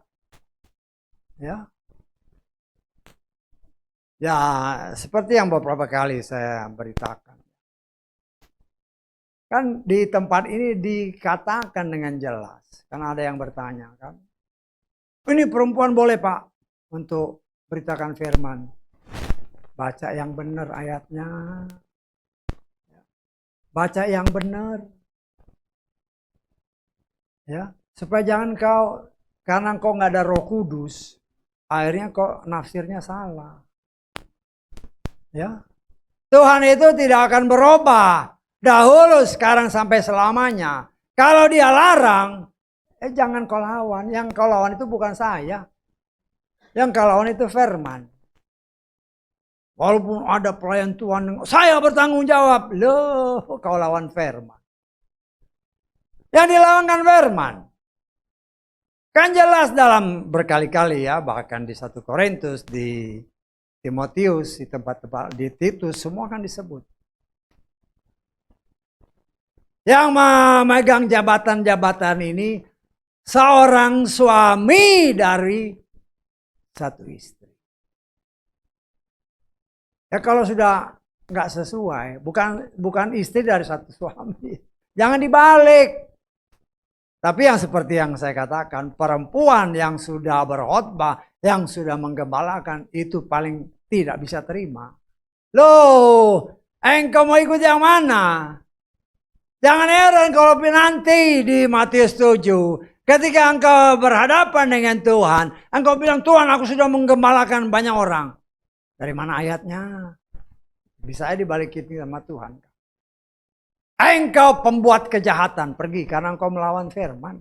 Ya. Ya, seperti yang beberapa kali saya beritakan. Kan di tempat ini dikatakan dengan jelas. Karena ada yang bertanya kan. Ini perempuan boleh Pak untuk beritakan firman. Baca yang benar ayatnya. Baca yang benar. Ya, supaya jangan kau, karena kau nggak ada Roh Kudus, akhirnya kau nafsirnya salah. Ya. Tuhan itu tidak akan berubah. Dahulu, sekarang, sampai selamanya. Kalau dia larang, jangan kau lawan. Yang kau lawan itu bukan saya. Yang kau lawan itu firman. Walaupun ada pelayan Tuhan, saya bertanggung jawab. Loh, kau lawan firman. Yang dilawan kan firman. Kan jelas dalam berkali-kali ya, bahkan di 1 Korintus, di Timotius, di tempat-tempat, di Titus, semua kan disebut. Yang memegang jabatan-jabatan ini seorang suami dari 1 istri. Ya kalau sudah nggak sesuai, bukan istri dari 1 suami. Jangan dibalik. Tapi yang seperti yang saya katakan, perempuan yang sudah berkhotbah, yang sudah menggembalakan, itu paling tidak bisa terima. Loh, engkau mau ikut yang mana? Jangan heran kalau nanti di Matius 7, ketika engkau berhadapan dengan Tuhan, engkau bilang, Tuhan aku sudah menggembalakan banyak orang. Dari mana ayatnya? Bisa dibalikin sama Tuhan. Engkau pembuat kejahatan, pergi karena engkau melawan firman.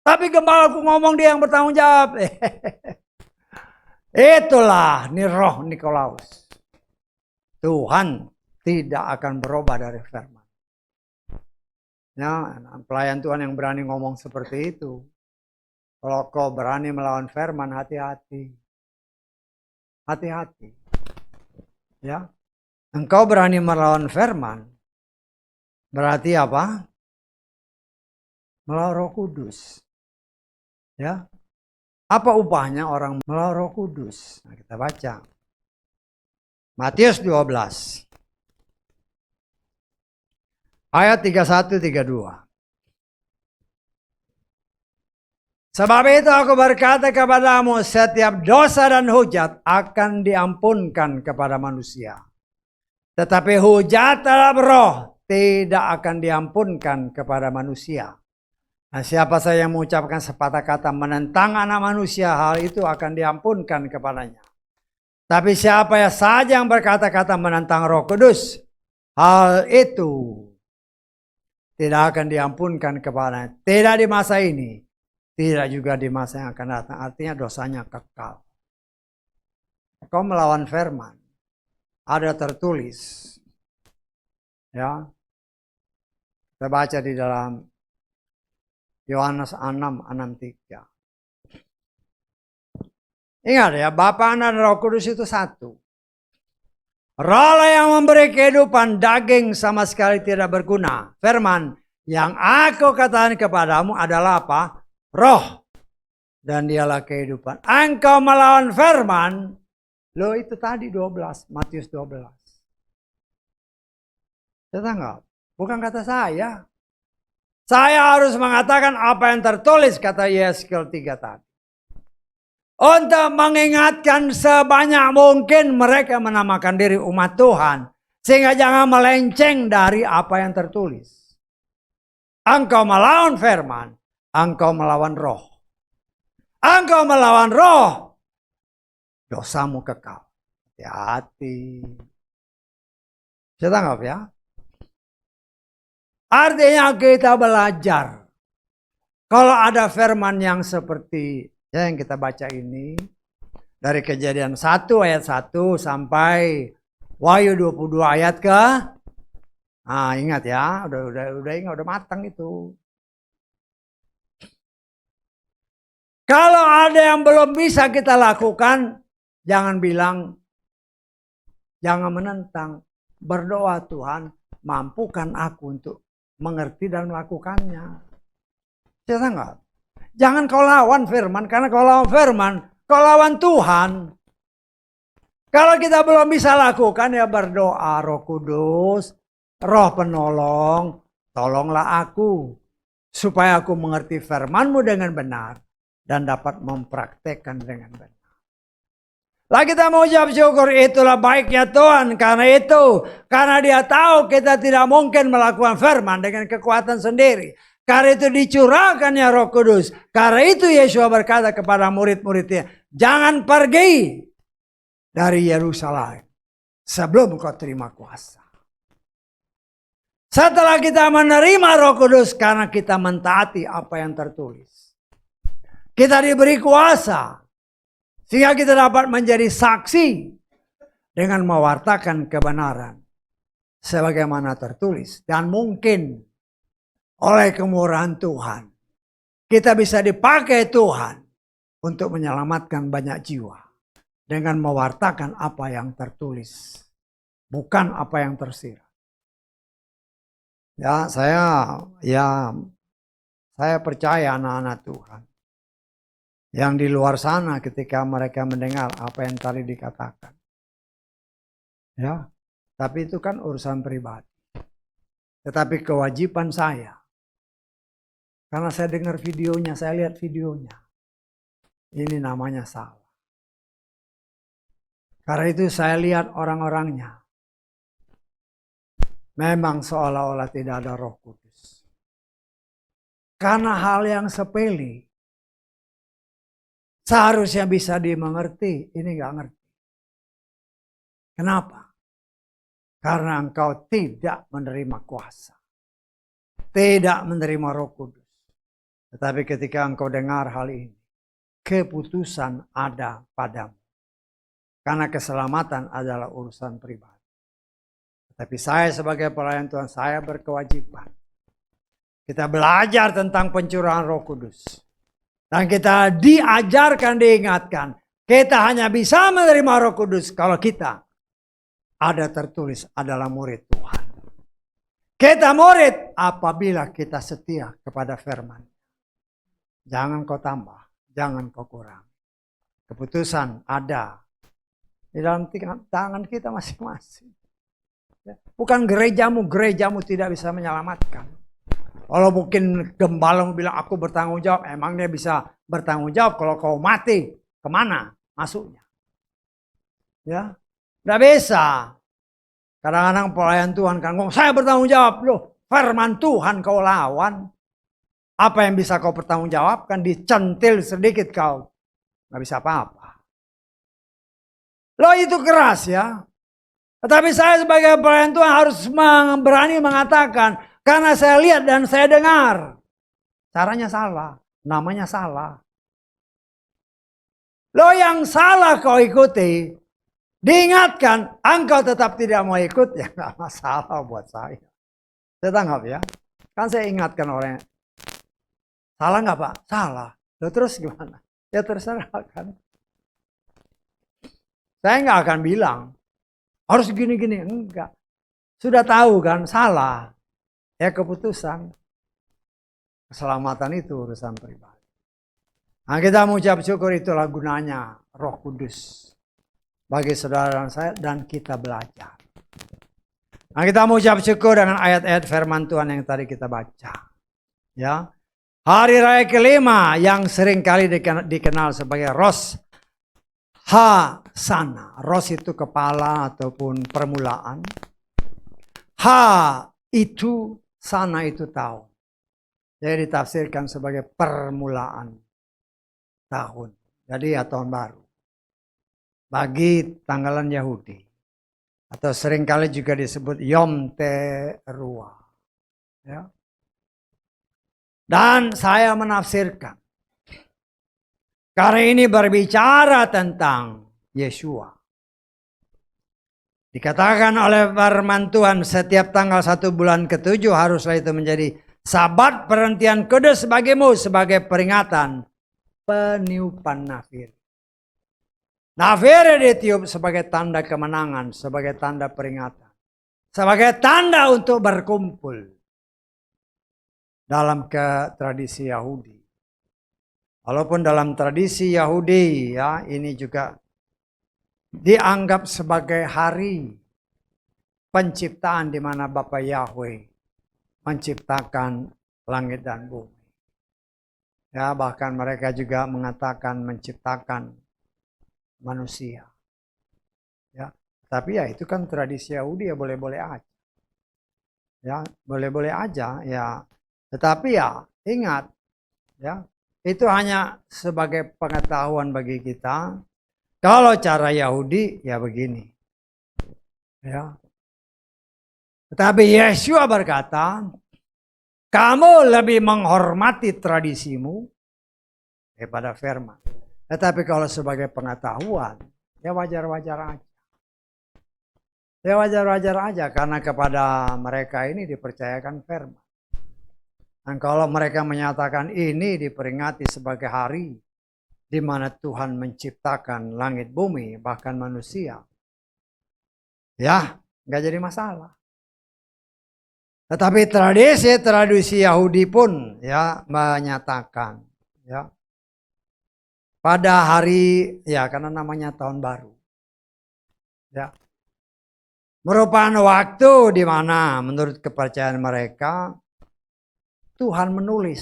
Tapi gembalaku ngomong dia yang bertanggung jawab. Itulah nih roh Nikolaus. Tuhan tidak akan berubah dari firman. Ya, pelayan Tuhan yang berani ngomong seperti itu. Kalau kau berani melawan firman, hati-hati. Hati-hati. Ya. Engkau berani melawan firman. Berarti apa? Melawan Roh Kudus. Ya. Apa upahnya orang melawan Roh Kudus? Nah, kita baca. Matius 12. Ayat 31-32. Sebab itu aku berkata kepadamu, setiap dosa dan hujat akan diampunkan kepada manusia. Tetapi hujat terhadap roh tidak akan diampunkan kepada manusia. Nah, siapa saja yang mengucapkan sepatah kata menentang anak manusia, hal itu akan diampunkan kepadanya. Tapi siapa saja yang berkata-kata menentang Roh Kudus, hal itu tidak akan diampunkan kepadanya. Tidak di masa ini, tidak juga di masa yang akan datang. Artinya dosanya kekal. Kau melawan firman, ada tertulis. Ya, kita baca di dalam Yohanes 6:63. Ingat ya, Bapa, Anak, dan Roh Kudus itu satu. Roh yang memberi kehidupan, daging sama sekali tidak berguna. Firman yang aku katakan kepadamu adalah apa? Roh. Dan dialah kehidupan. Engkau melawan firman. Loh itu tadi 12, Matius 12. Saya enggak? Bukan kata saya. Saya harus mengatakan apa yang tertulis, kata Yeskel 3 tadi. Untuk mengingatkan sebanyak mungkin mereka menamakan diri umat Tuhan. Sehingga jangan melenceng dari apa yang tertulis. Engkau melawan firman, engkau melawan roh. Engkau melawan roh, dosamu kekal. Hati-hati. Saya tanggap ya. Artinya kita belajar. Kalau ada firman yang seperti yang kita baca ini. Dari Kejadian 1 ayat 1 sampai Wahyu 22 ayat ke. Nah ingat ya. Udah ingat, udah matang itu. Kalau ada yang belum bisa kita lakukan. Jangan bilang. Jangan menentang. Berdoa, Tuhan mampukan aku untuk mengerti dan melakukannya. Saya enggak. Jangan kau lawan firman, karena kau lawan firman, kau lawan Tuhan. Kalau kita belum bisa lakukan, ya berdoa, Roh Kudus, Roh penolong, tolonglah aku, supaya aku mengerti firman-Mu dengan benar, dan dapat mempraktekkan dengan benar. Lah kita mau ucap syukur, itulah baiknya Tuhan. Karena dia tahu kita tidak mungkin melakukan firman dengan kekuatan sendiri. Karena itu dicurahkannya Roh Kudus. Karena itu Yesus berkata kepada murid-muridnya, jangan pergi dari Yerusalem sebelum kau terima kuasa. Setelah kita menerima Roh Kudus, karena kita mentaati apa yang tertulis, kita diberi kuasa. Sehingga kita dapat menjadi saksi dengan mewartakan kebenaran. Sebagaimana tertulis. Dan mungkin oleh kemurahan Tuhan. kita bisa dipakai Tuhan untuk menyelamatkan banyak jiwa dengan mewartakan apa yang tertulis, bukan apa yang tersirat. Ya, saya percaya anak-anak Tuhan yang di luar sana ketika mereka mendengar apa yang tadi dikatakan. Ya, tapi itu kan urusan pribadi. Tetapi kewajiban saya, karena saya dengar videonya, saya lihat videonya, ini namanya salah. Karena itu saya lihat orang-orangnya, memang seolah-olah tidak ada Roh Kudus. Karena hal yang sepele, seharusnya bisa dimengerti, ini nggak ngerti. Kenapa? Karena engkau tidak menerima kuasa. Tidak menerima Roh Kudus. Tetapi ketika engkau dengar hal ini, keputusan ada padamu. Karena keselamatan adalah urusan pribadi. Tapi saya sebagai pelayan Tuhan, saya berkewajiban. Kita belajar tentang pencurahan Roh Kudus. Dan kita diajarkan, diingatkan. Kita hanya bisa menerima Roh Kudus kalau kita ada tertulis adalah murid Tuhan. Kita murid apabila kita setia kepada firman. Jangan kau tambah, jangan kau kurang. Keputusan ada di dalam tangan kita masing-masing. Bukan gerejamu tidak bisa menyelamatkan. Kalau mungkin gembala bilang aku bertanggung jawab, emang dia bisa bertanggung jawab kalau kau mati, kemana masuknya? Ya, tidak bisa. Kadang-kadang pelayan Tuhan kan ngomong, saya bertanggung jawab. Loh, firman Tuhan kau lawan. Apa yang bisa kau bertanggung jawab? Kan dicentil sedikit kau. Nggak bisa apa-apa. Loh itu keras ya. Tetapi saya sebagai pelayan Tuhan harus berani mengatakan. Karena saya lihat dan saya dengar. Caranya salah. Namanya salah. Loh yang salah kau ikuti. Diingatkan, engkau tetap tidak mau ikut, ya nggak masalah buat saya. Saya tanggap ya. Kan saya ingatkan orang, salah nggak Pak? Salah. Loh, terus gimana? Ya terserah kan. Saya nggak akan bilang, harus gini-gini. Enggak. Sudah tahu kan, salah. Ya keputusan. Keselamatan itu urusan pribadi. Nah kita mengucap syukur, itulah gunanya Roh Kudus. Bagi saudara dan saya, dan kita belajar. Nah kita mengucap syukur dengan ayat-ayat firman Tuhan yang tadi kita baca. Ya, hari raya kelima yang seringkali dikenal sebagai Rosh Hashanah. Rosh itu kepala ataupun permulaan. Ha itu, sana itu tahun. Jadi ditafsirkan sebagai permulaan tahun. Jadi ya tahun baru. Bagi tanggalan Yahudi. Atau seringkali juga disebut Yom Teruah. Ya. Dan saya menafsirkan. Karena ini berbicara tentang Yeshua. Dikatakan oleh firman Tuhan, setiap tanggal 1 bulan ke-7 haruslah itu menjadi sabat perhentian kudus bagimu sebagai peringatan peniupan nafir. Nafir ditiup sebagai tanda kemenangan, sebagai tanda peringatan. Sebagai tanda untuk berkumpul. Dalam tradisi Yahudi. Walaupun dalam tradisi Yahudi ya ini juga dianggap sebagai hari penciptaan di mana Bapa Yahweh menciptakan langit dan bumi. Ya bahkan mereka juga mengatakan menciptakan manusia. Ya, tapi ya itu kan tradisi Yahudi ya boleh-boleh aja. Ya, boleh-boleh aja ya. Tetapi ya ingat ya, itu hanya sebagai pengetahuan bagi kita. Kalau cara Yahudi ya begini. Ya. Tetapi Yeshua berkata, kamu lebih menghormati tradisimu daripada firman. Tetapi kalau sebagai pengetahuan, ya wajar-wajar aja. Ya wajar-wajar aja karena kepada mereka ini dipercayakan firman. Dan kalau mereka menyatakan ini diperingati sebagai hari di mana Tuhan menciptakan langit bumi, bahkan manusia, ya nggak jadi masalah. Tetapi tradisi Yahudi pun ya menyatakan ya pada hari ya karena namanya tahun baru ya merupakan waktu di mana menurut kepercayaan mereka Tuhan menulis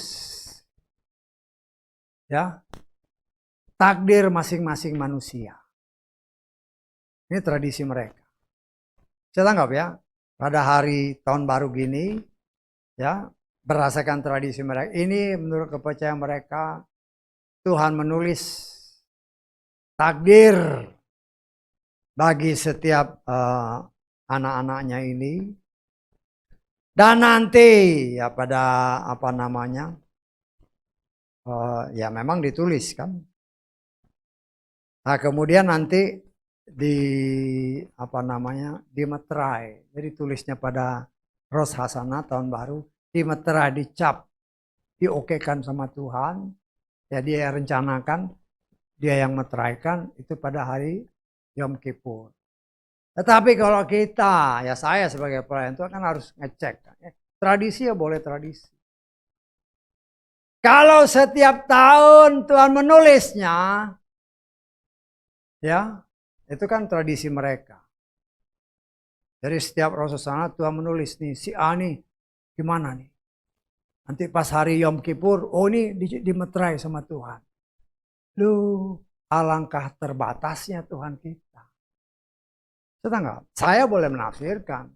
ya takdir masing-masing manusia. Ini tradisi mereka. Saya tanggap ya. Pada hari tahun baru gini, ya, berdasarkan tradisi mereka, ini menurut kepercayaan mereka, Tuhan menulis takdir bagi setiap anak-anaknya ini. Dan nanti ya pada apa namanya, ya memang ditulis kan. Nah kemudian nanti dimeterai. Jadi tulisnya pada Rosh Hashanah tahun baru, dimeterai, dicap, diokekan sama Tuhan. Ya dia yang rencanakan, dia yang meteraikan itu pada hari Yom Kippur. Tetapi kalau kita, ya saya sebagai pelayan Tuhan kan harus ngecek. Tradisi ya boleh tradisi. Kalau setiap tahun Tuhan menulisnya, ya itu kan tradisi mereka. Jadi setiap Rosh Hashanah Tuhan menulis nih, si A nih gimana nih. Nanti pas hari Yom Kippur, oh ini dimeterai sama Tuhan. Loh, alangkah terbatasnya Tuhan kita. Saya boleh menafsirkan.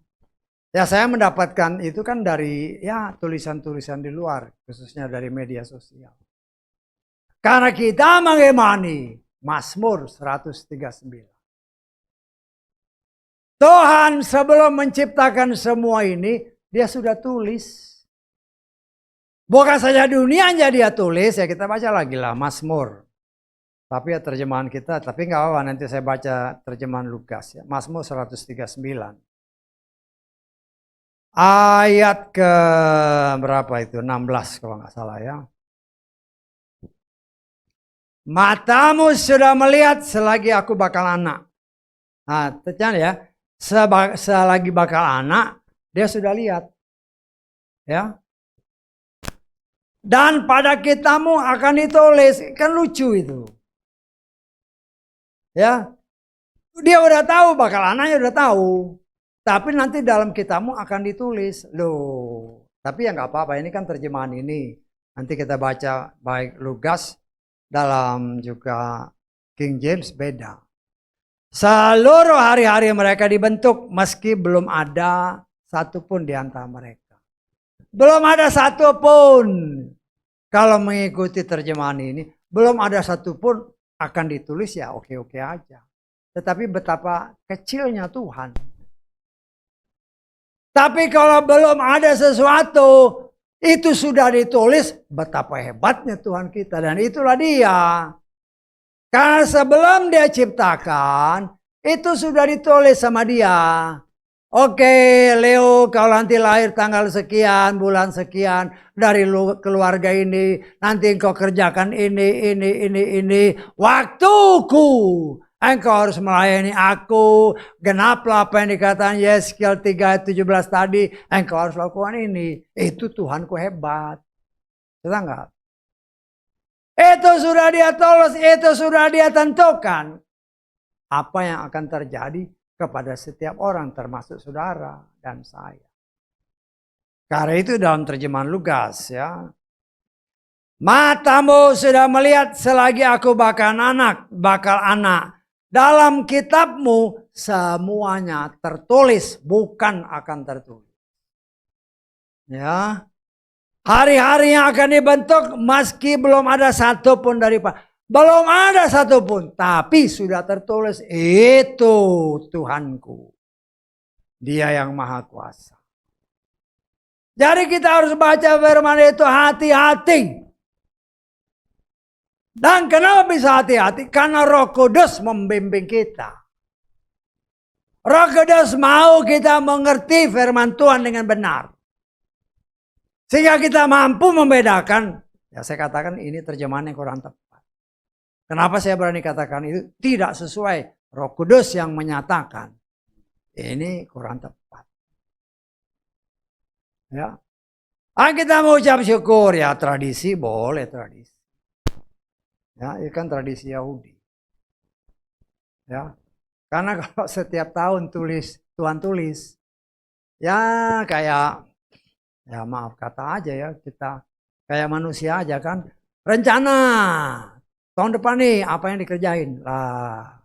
Ya saya mendapatkan itu kan dari ya tulisan-tulisan di luar, khususnya dari media sosial. Karena kita mengimani Mazmur 139. Tuhan sebelum menciptakan semua ini, dia sudah tulis. Bukan saja dunianya dia tulis, ya kita baca lagi lah Mazmur. Tapi ya terjemahan kita, tapi nggak apa-apa nanti saya baca terjemahan Lukas ya. Mazmur 139. Ayat ke berapa itu? 16 kalau nggak salah ya. Matamu sudah melihat selagi aku bakal anak. Nah, terjadi ya. Selagi bakal anak, dia sudah lihat. Ya. Dan pada kitamu akan ditulis. Kan lucu itu. Ya. Dia udah tahu, bakal anaknya udah tahu. Tapi nanti dalam kitabmu akan ditulis. Loh. Tapi ya nggak apa-apa, ini kan terjemahan ini. Nanti kita baca baik Lukas dalam juga King James beda. Seluruh hari-hari mereka dibentuk meski belum ada satupun di antara mereka. Belum ada satupun. Kalau mengikuti terjemahan ini, belum ada satupun akan ditulis ya oke-oke aja. Tetapi betapa kecilnya Tuhan. Tapi kalau belum ada sesuatu, itu sudah ditulis, betapa hebatnya Tuhan kita. Dan itulah dia. Karena sebelum dia ciptakan, itu sudah ditulis sama dia. Oke, Leo, kalau nanti lahir tanggal sekian, bulan sekian, dari keluarga ini, nanti engkau kerjakan ini. Waktuku, engkau harus melayani aku. Genaplah apa yang dikatakan Yeskiel 3:17 tadi, engkau harus lakukan ini. Itu Tuhanku hebat. Sudah enggak? Itu sudah dia tulis, itu sudah dia tentukan. Apa yang akan terjadi kepada setiap orang termasuk saudara dan saya. Karena itu dalam terjemahan Lukas ya. Matamu sudah melihat selagi aku bakal anak. Dalam kitabmu semuanya tertulis, bukan akan tertulis. Ya. Hari-hari yang akan dibentuk meski belum ada satupun daripada. Belum ada satupun. Tapi sudah tertulis itu Tuhanku. Dia yang maha kuasa. Jadi kita harus baca firman itu hati-hati. Dan kenapa bisa hati-hati? Karena Roh Kudus membimbing kita. Roh Kudus mau kita mengerti firman Tuhan dengan benar. Sehingga kita mampu membedakan. Ya saya katakan ini terjemahan yang kurang tepat. Kenapa saya berani katakan itu tidak sesuai? Roh Kudus yang menyatakan. Ini kurang tepat. Ya. Kita mau ucap syukur ya, tradisi boleh tradisi. Ya, itu kan tradisi Yahudi. Ya. Karena kalau setiap tahun Tuhan tulis, ya kayak, ya maaf kata aja ya, kita kayak manusia aja kan, rencana tahun depan nih apa yang dikerjain lah,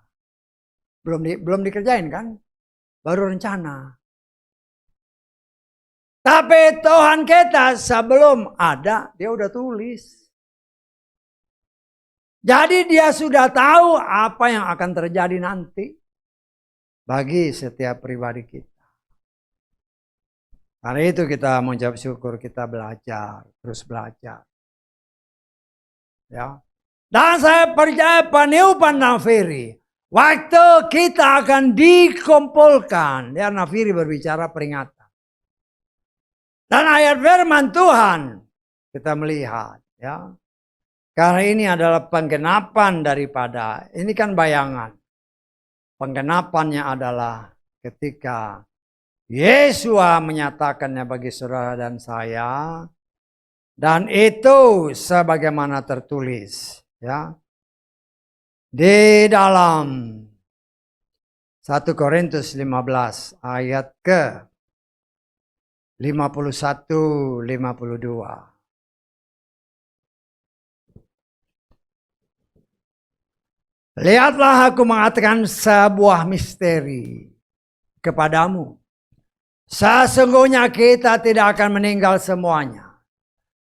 belum dikerjain kan, baru rencana. Tapi Tuhan kita sebelum ada dia udah tulis. Jadi dia sudah tahu apa yang akan terjadi nanti bagi setiap pribadi kita. Karena itu kita mengucap syukur, kita belajar, terus belajar. Ya. Dan saya percaya peniupan nafiri, waktu kita akan dikumpulkan, ya nafiri berbicara peringatan. Dan ayat firman Tuhan kita melihat, ya. Karena ini adalah penggenapan daripada, ini kan bayangan. Penggenapannya adalah ketika Yesua menyatakannya bagi saudara dan saya. Dan itu sebagaimana tertulis, ya. Di dalam 1 Korintus 15 ayat ke 51, 52. Lihatlah aku mengatakan sebuah misteri kepadamu. Sesungguhnya kita tidak akan meninggal semuanya.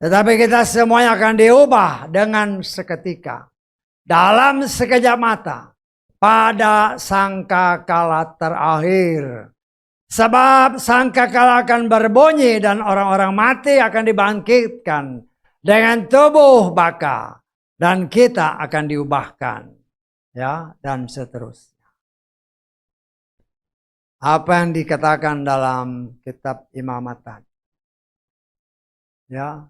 Tetapi kita semuanya akan diubah dengan seketika. Dalam sekejap mata. Pada sangkakala terakhir. Sebab sangkakala akan berbunyi dan orang-orang mati akan dibangkitkan dengan tubuh baka dan kita akan diubahkan, ya, dan seterusnya. Apa yang dikatakan dalam kitab Imamatan, ya,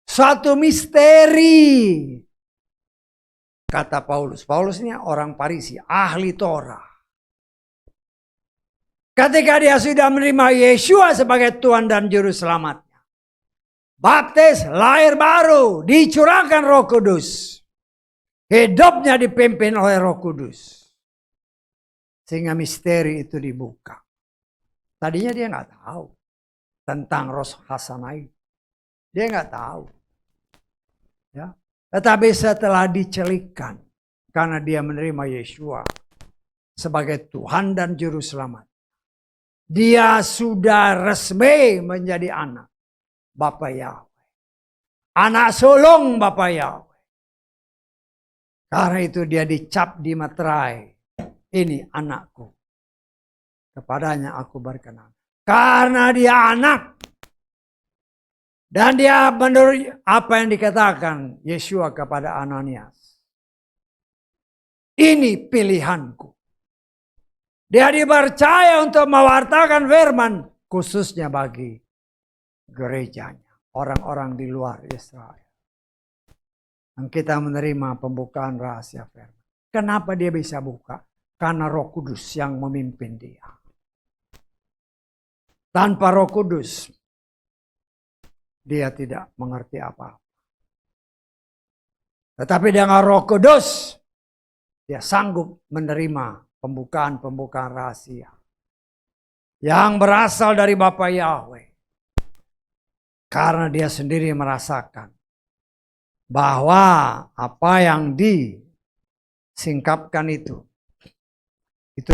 suatu misteri, kata Paulus. Paulus ini orang Farisi, ahli Torah. Ketika dia sudah menerima Yesua sebagai Tuhan dan Juru Selamatnya. Baptis, lahir baru, dicurahkan Roh Kudus. Hidupnya dipimpin oleh Roh Kudus. Sehingga misteri itu dibuka. Tadinya dia nggak tahu tentang Roh Hasanai. Dia nggak tahu. Ya. Tetapi setelah dicelikkan, karena dia menerima Yesua sebagai Tuhan dan Juru Selamat. Dia sudah resmi menjadi anak Bapa Yahweh. Anak sulung Bapa Yahweh. Karena itu dia dicap di materai. Ini anakku. Kepadanya aku berkenan. Karena dia anak. Dan dia menurut apa yang dikatakan Yesua kepada Ananias. Ini pilihanku. Dia dipercaya untuk mewartakan firman khususnya bagi gerejanya, orang-orang di luar Israel. Dan kita menerima pembukaan rahasia firman. Kenapa dia bisa buka? Karena Roh Kudus yang memimpin dia. Tanpa Roh Kudus, dia tidak mengerti apa-apa. Tetapi dengan Roh Kudus, dia sanggup menerima pembukaan rahasia yang berasal dari Bapa Yahweh. Karena dia sendiri merasakan bahwa apa yang disingkapkan itu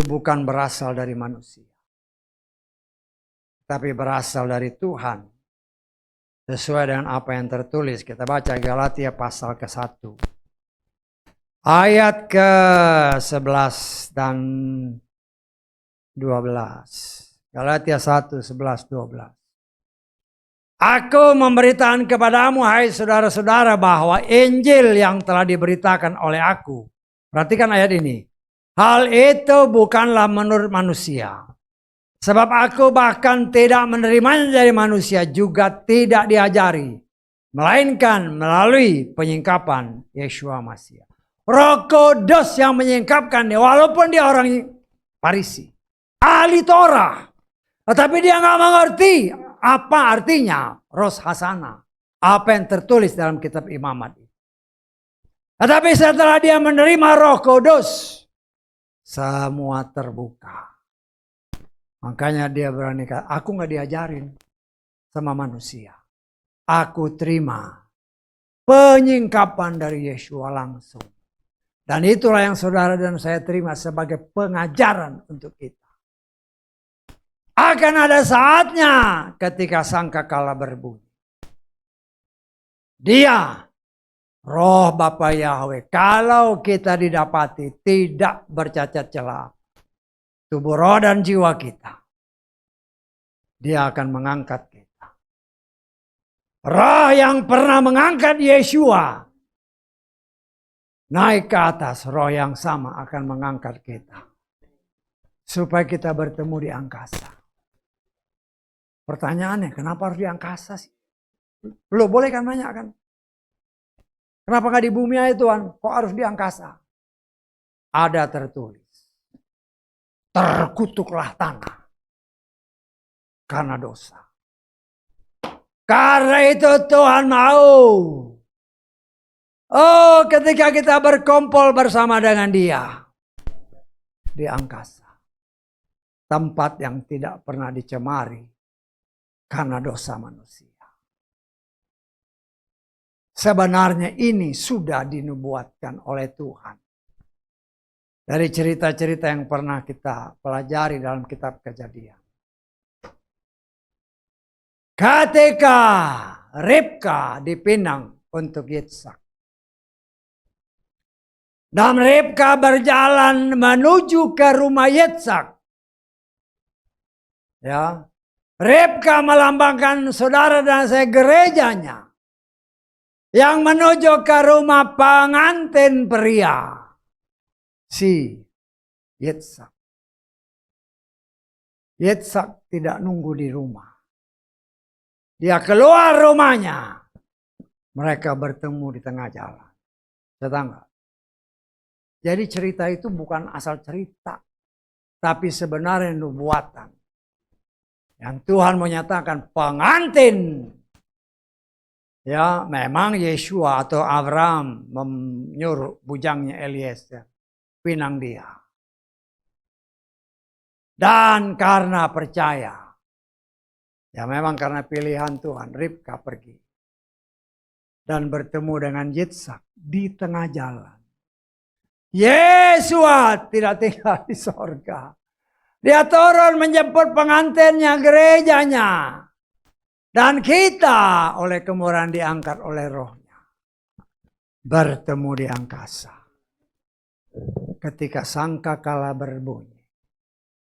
bukan berasal dari manusia. Tapi berasal dari Tuhan. Sesuai dengan apa yang tertulis. Kita baca Galatia pasal ke-1. Ayat ke-11 dan 12. Galatia 1, 11, 12. Aku memberitakan kepadamu, hai saudara-saudara, bahwa Injil yang telah diberitakan oleh aku. Perhatikan ayat ini. Hal itu bukanlah menurut manusia. Sebab aku bahkan tidak menerimanya dari manusia, juga tidak diajari, melainkan melalui penyingkapan Yeshua Masih. Roh Kudus yang menyingkapkan dia, walaupun dia orang Farisi, ahli Torah, tetapi dia nggak mengerti apa artinya Ros Hasanah, apa yang tertulis dalam kitab Imamat. Tetapi setelah dia menerima Roh Kudus, semua terbuka. Makanya dia berani kata, aku nggak diajarin sama manusia. Aku terima penyingkapan dari Yeshua langsung. Dan itulah yang saudara dan saya terima sebagai pengajaran untuk kita. Akan ada saatnya ketika sangkakala berbunyi. Dia, Roh Bapa Yahweh, kalau kita didapati tidak bercacat celah, tubuh roh dan jiwa kita, dia akan mengangkat kita. Roh yang pernah mengangkat Yeshua naik ke atas, roh yang sama akan mengangkat kita. Supaya kita bertemu di angkasa. Pertanyaannya, kenapa harus di angkasa sih? Lo boleh kan nanya kan? Kenapa nggak di bumi aja Tuhan? Kok harus di angkasa? Ada tertulis. Terkutuklah tanah karena dosa. Karena itu Tuhan mau. Oh, ketika kita berkumpul bersama dengan Dia di angkasa, tempat yang tidak pernah dicemari karena dosa manusia. Sebenarnya ini sudah dinubuatkan oleh Tuhan. Dari cerita-cerita yang pernah kita pelajari dalam kitab Kejadian. Ketika Ribka dipinang untuk Yitzhak. Dan Ribka berjalan menuju ke rumah Yitzhak. Ya, Ribka melambangkan saudara dan saya gerejanya. Yang menuju ke rumah pengantin pria. Si Yitzhak. Yitzhak tidak nunggu di rumah. Dia keluar rumahnya. Mereka bertemu di tengah jalan. Tetangga. Jadi cerita itu bukan asal cerita. Tapi sebenarnya nubuatan. Yang Tuhan menyatakan pengantin. Ya, memang Yeshua atau Abraham menyuruh bujangnya Eliezer pinang dia. Dan karena percaya, ya memang karena pilihan Tuhan, Ribka pergi. Dan bertemu dengan Yitzhak di tengah jalan. Yeshua tidak tinggal di sorga. Dia turun menjemput pengantinnya, gerejanya. Dan kita oleh kemurahan diangkat oleh rohnya. Bertemu di angkasa. Ketika sangkakala berbunyi.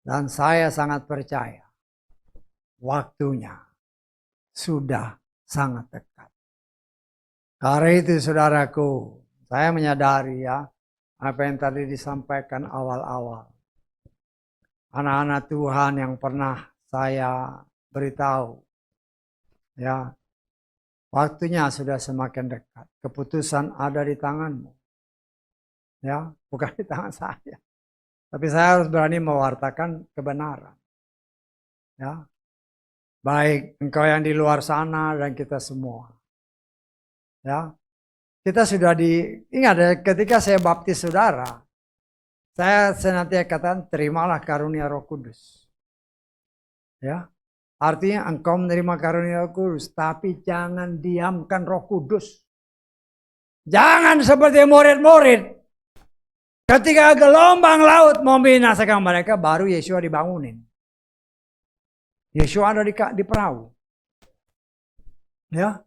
Dan saya sangat percaya. Waktunya sudah sangat dekat. Karena itu saudaraku. Saya menyadari ya. Apa yang tadi disampaikan awal-awal. Anak-anak Tuhan yang pernah saya beritahu. Ya, waktunya sudah semakin dekat. Keputusan ada di tanganmu. Ya, bukan di tangan saya. Tapi saya harus berani mewartakan kebenaran. Ya, baik engkau yang di luar sana dan kita semua. Ya, kita sudah ingat ya, ketika saya baptis saudara, saya senantiasa katakan terimalah karunia Roh Kudus. Ya. Artinya engkau menerima karunia Roh Kudus, tapi jangan diamkan Roh Kudus. Jangan seperti murid-murid. Ketika gelombang laut mau membinasakan mereka, baru Yeshua dibangunin. Yeshua ada di perahu. Ya.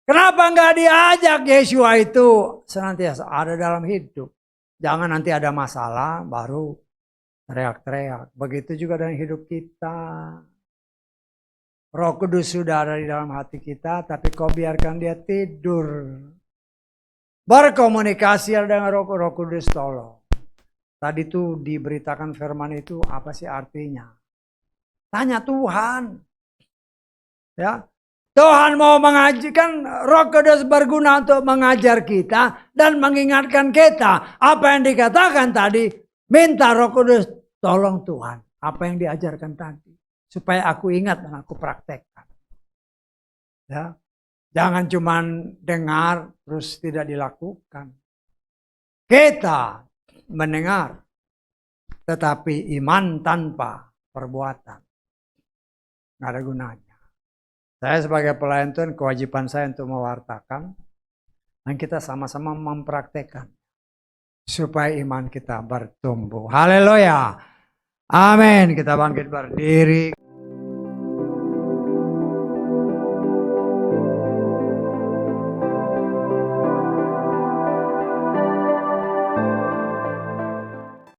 Kenapa nggak diajak Yeshua itu senantiasa ada dalam hidup? Jangan nanti ada masalah, baru teriak-teriak. Begitu juga dengan hidup kita. Roh Kudus sudah ada di dalam hati kita, tapi kau biarkan dia tidur. Berkomunikasi dengan Roh Kudus tolong. Tadi tuh diberitakan firman itu apa sih artinya? Tanya Tuhan. Ya. Tuhan mau mengajarkan, Roh Kudus berguna untuk mengajar kita dan mengingatkan kita. Apa yang dikatakan tadi, minta Roh Kudus, tolong Tuhan. Apa yang diajarkan tadi. Supaya aku ingat dan aku praktekkan. Ya. Jangan cuma dengar terus tidak dilakukan. Kita mendengar, tetapi iman tanpa perbuatan nggak ada gunanya. Saya sebagai pelayan Tuhan, kewajiban saya untuk mewartakan dan kita sama-sama mempraktekkan supaya iman kita bertumbuh. Haleluya. Amin. Kita bangkit berdiri.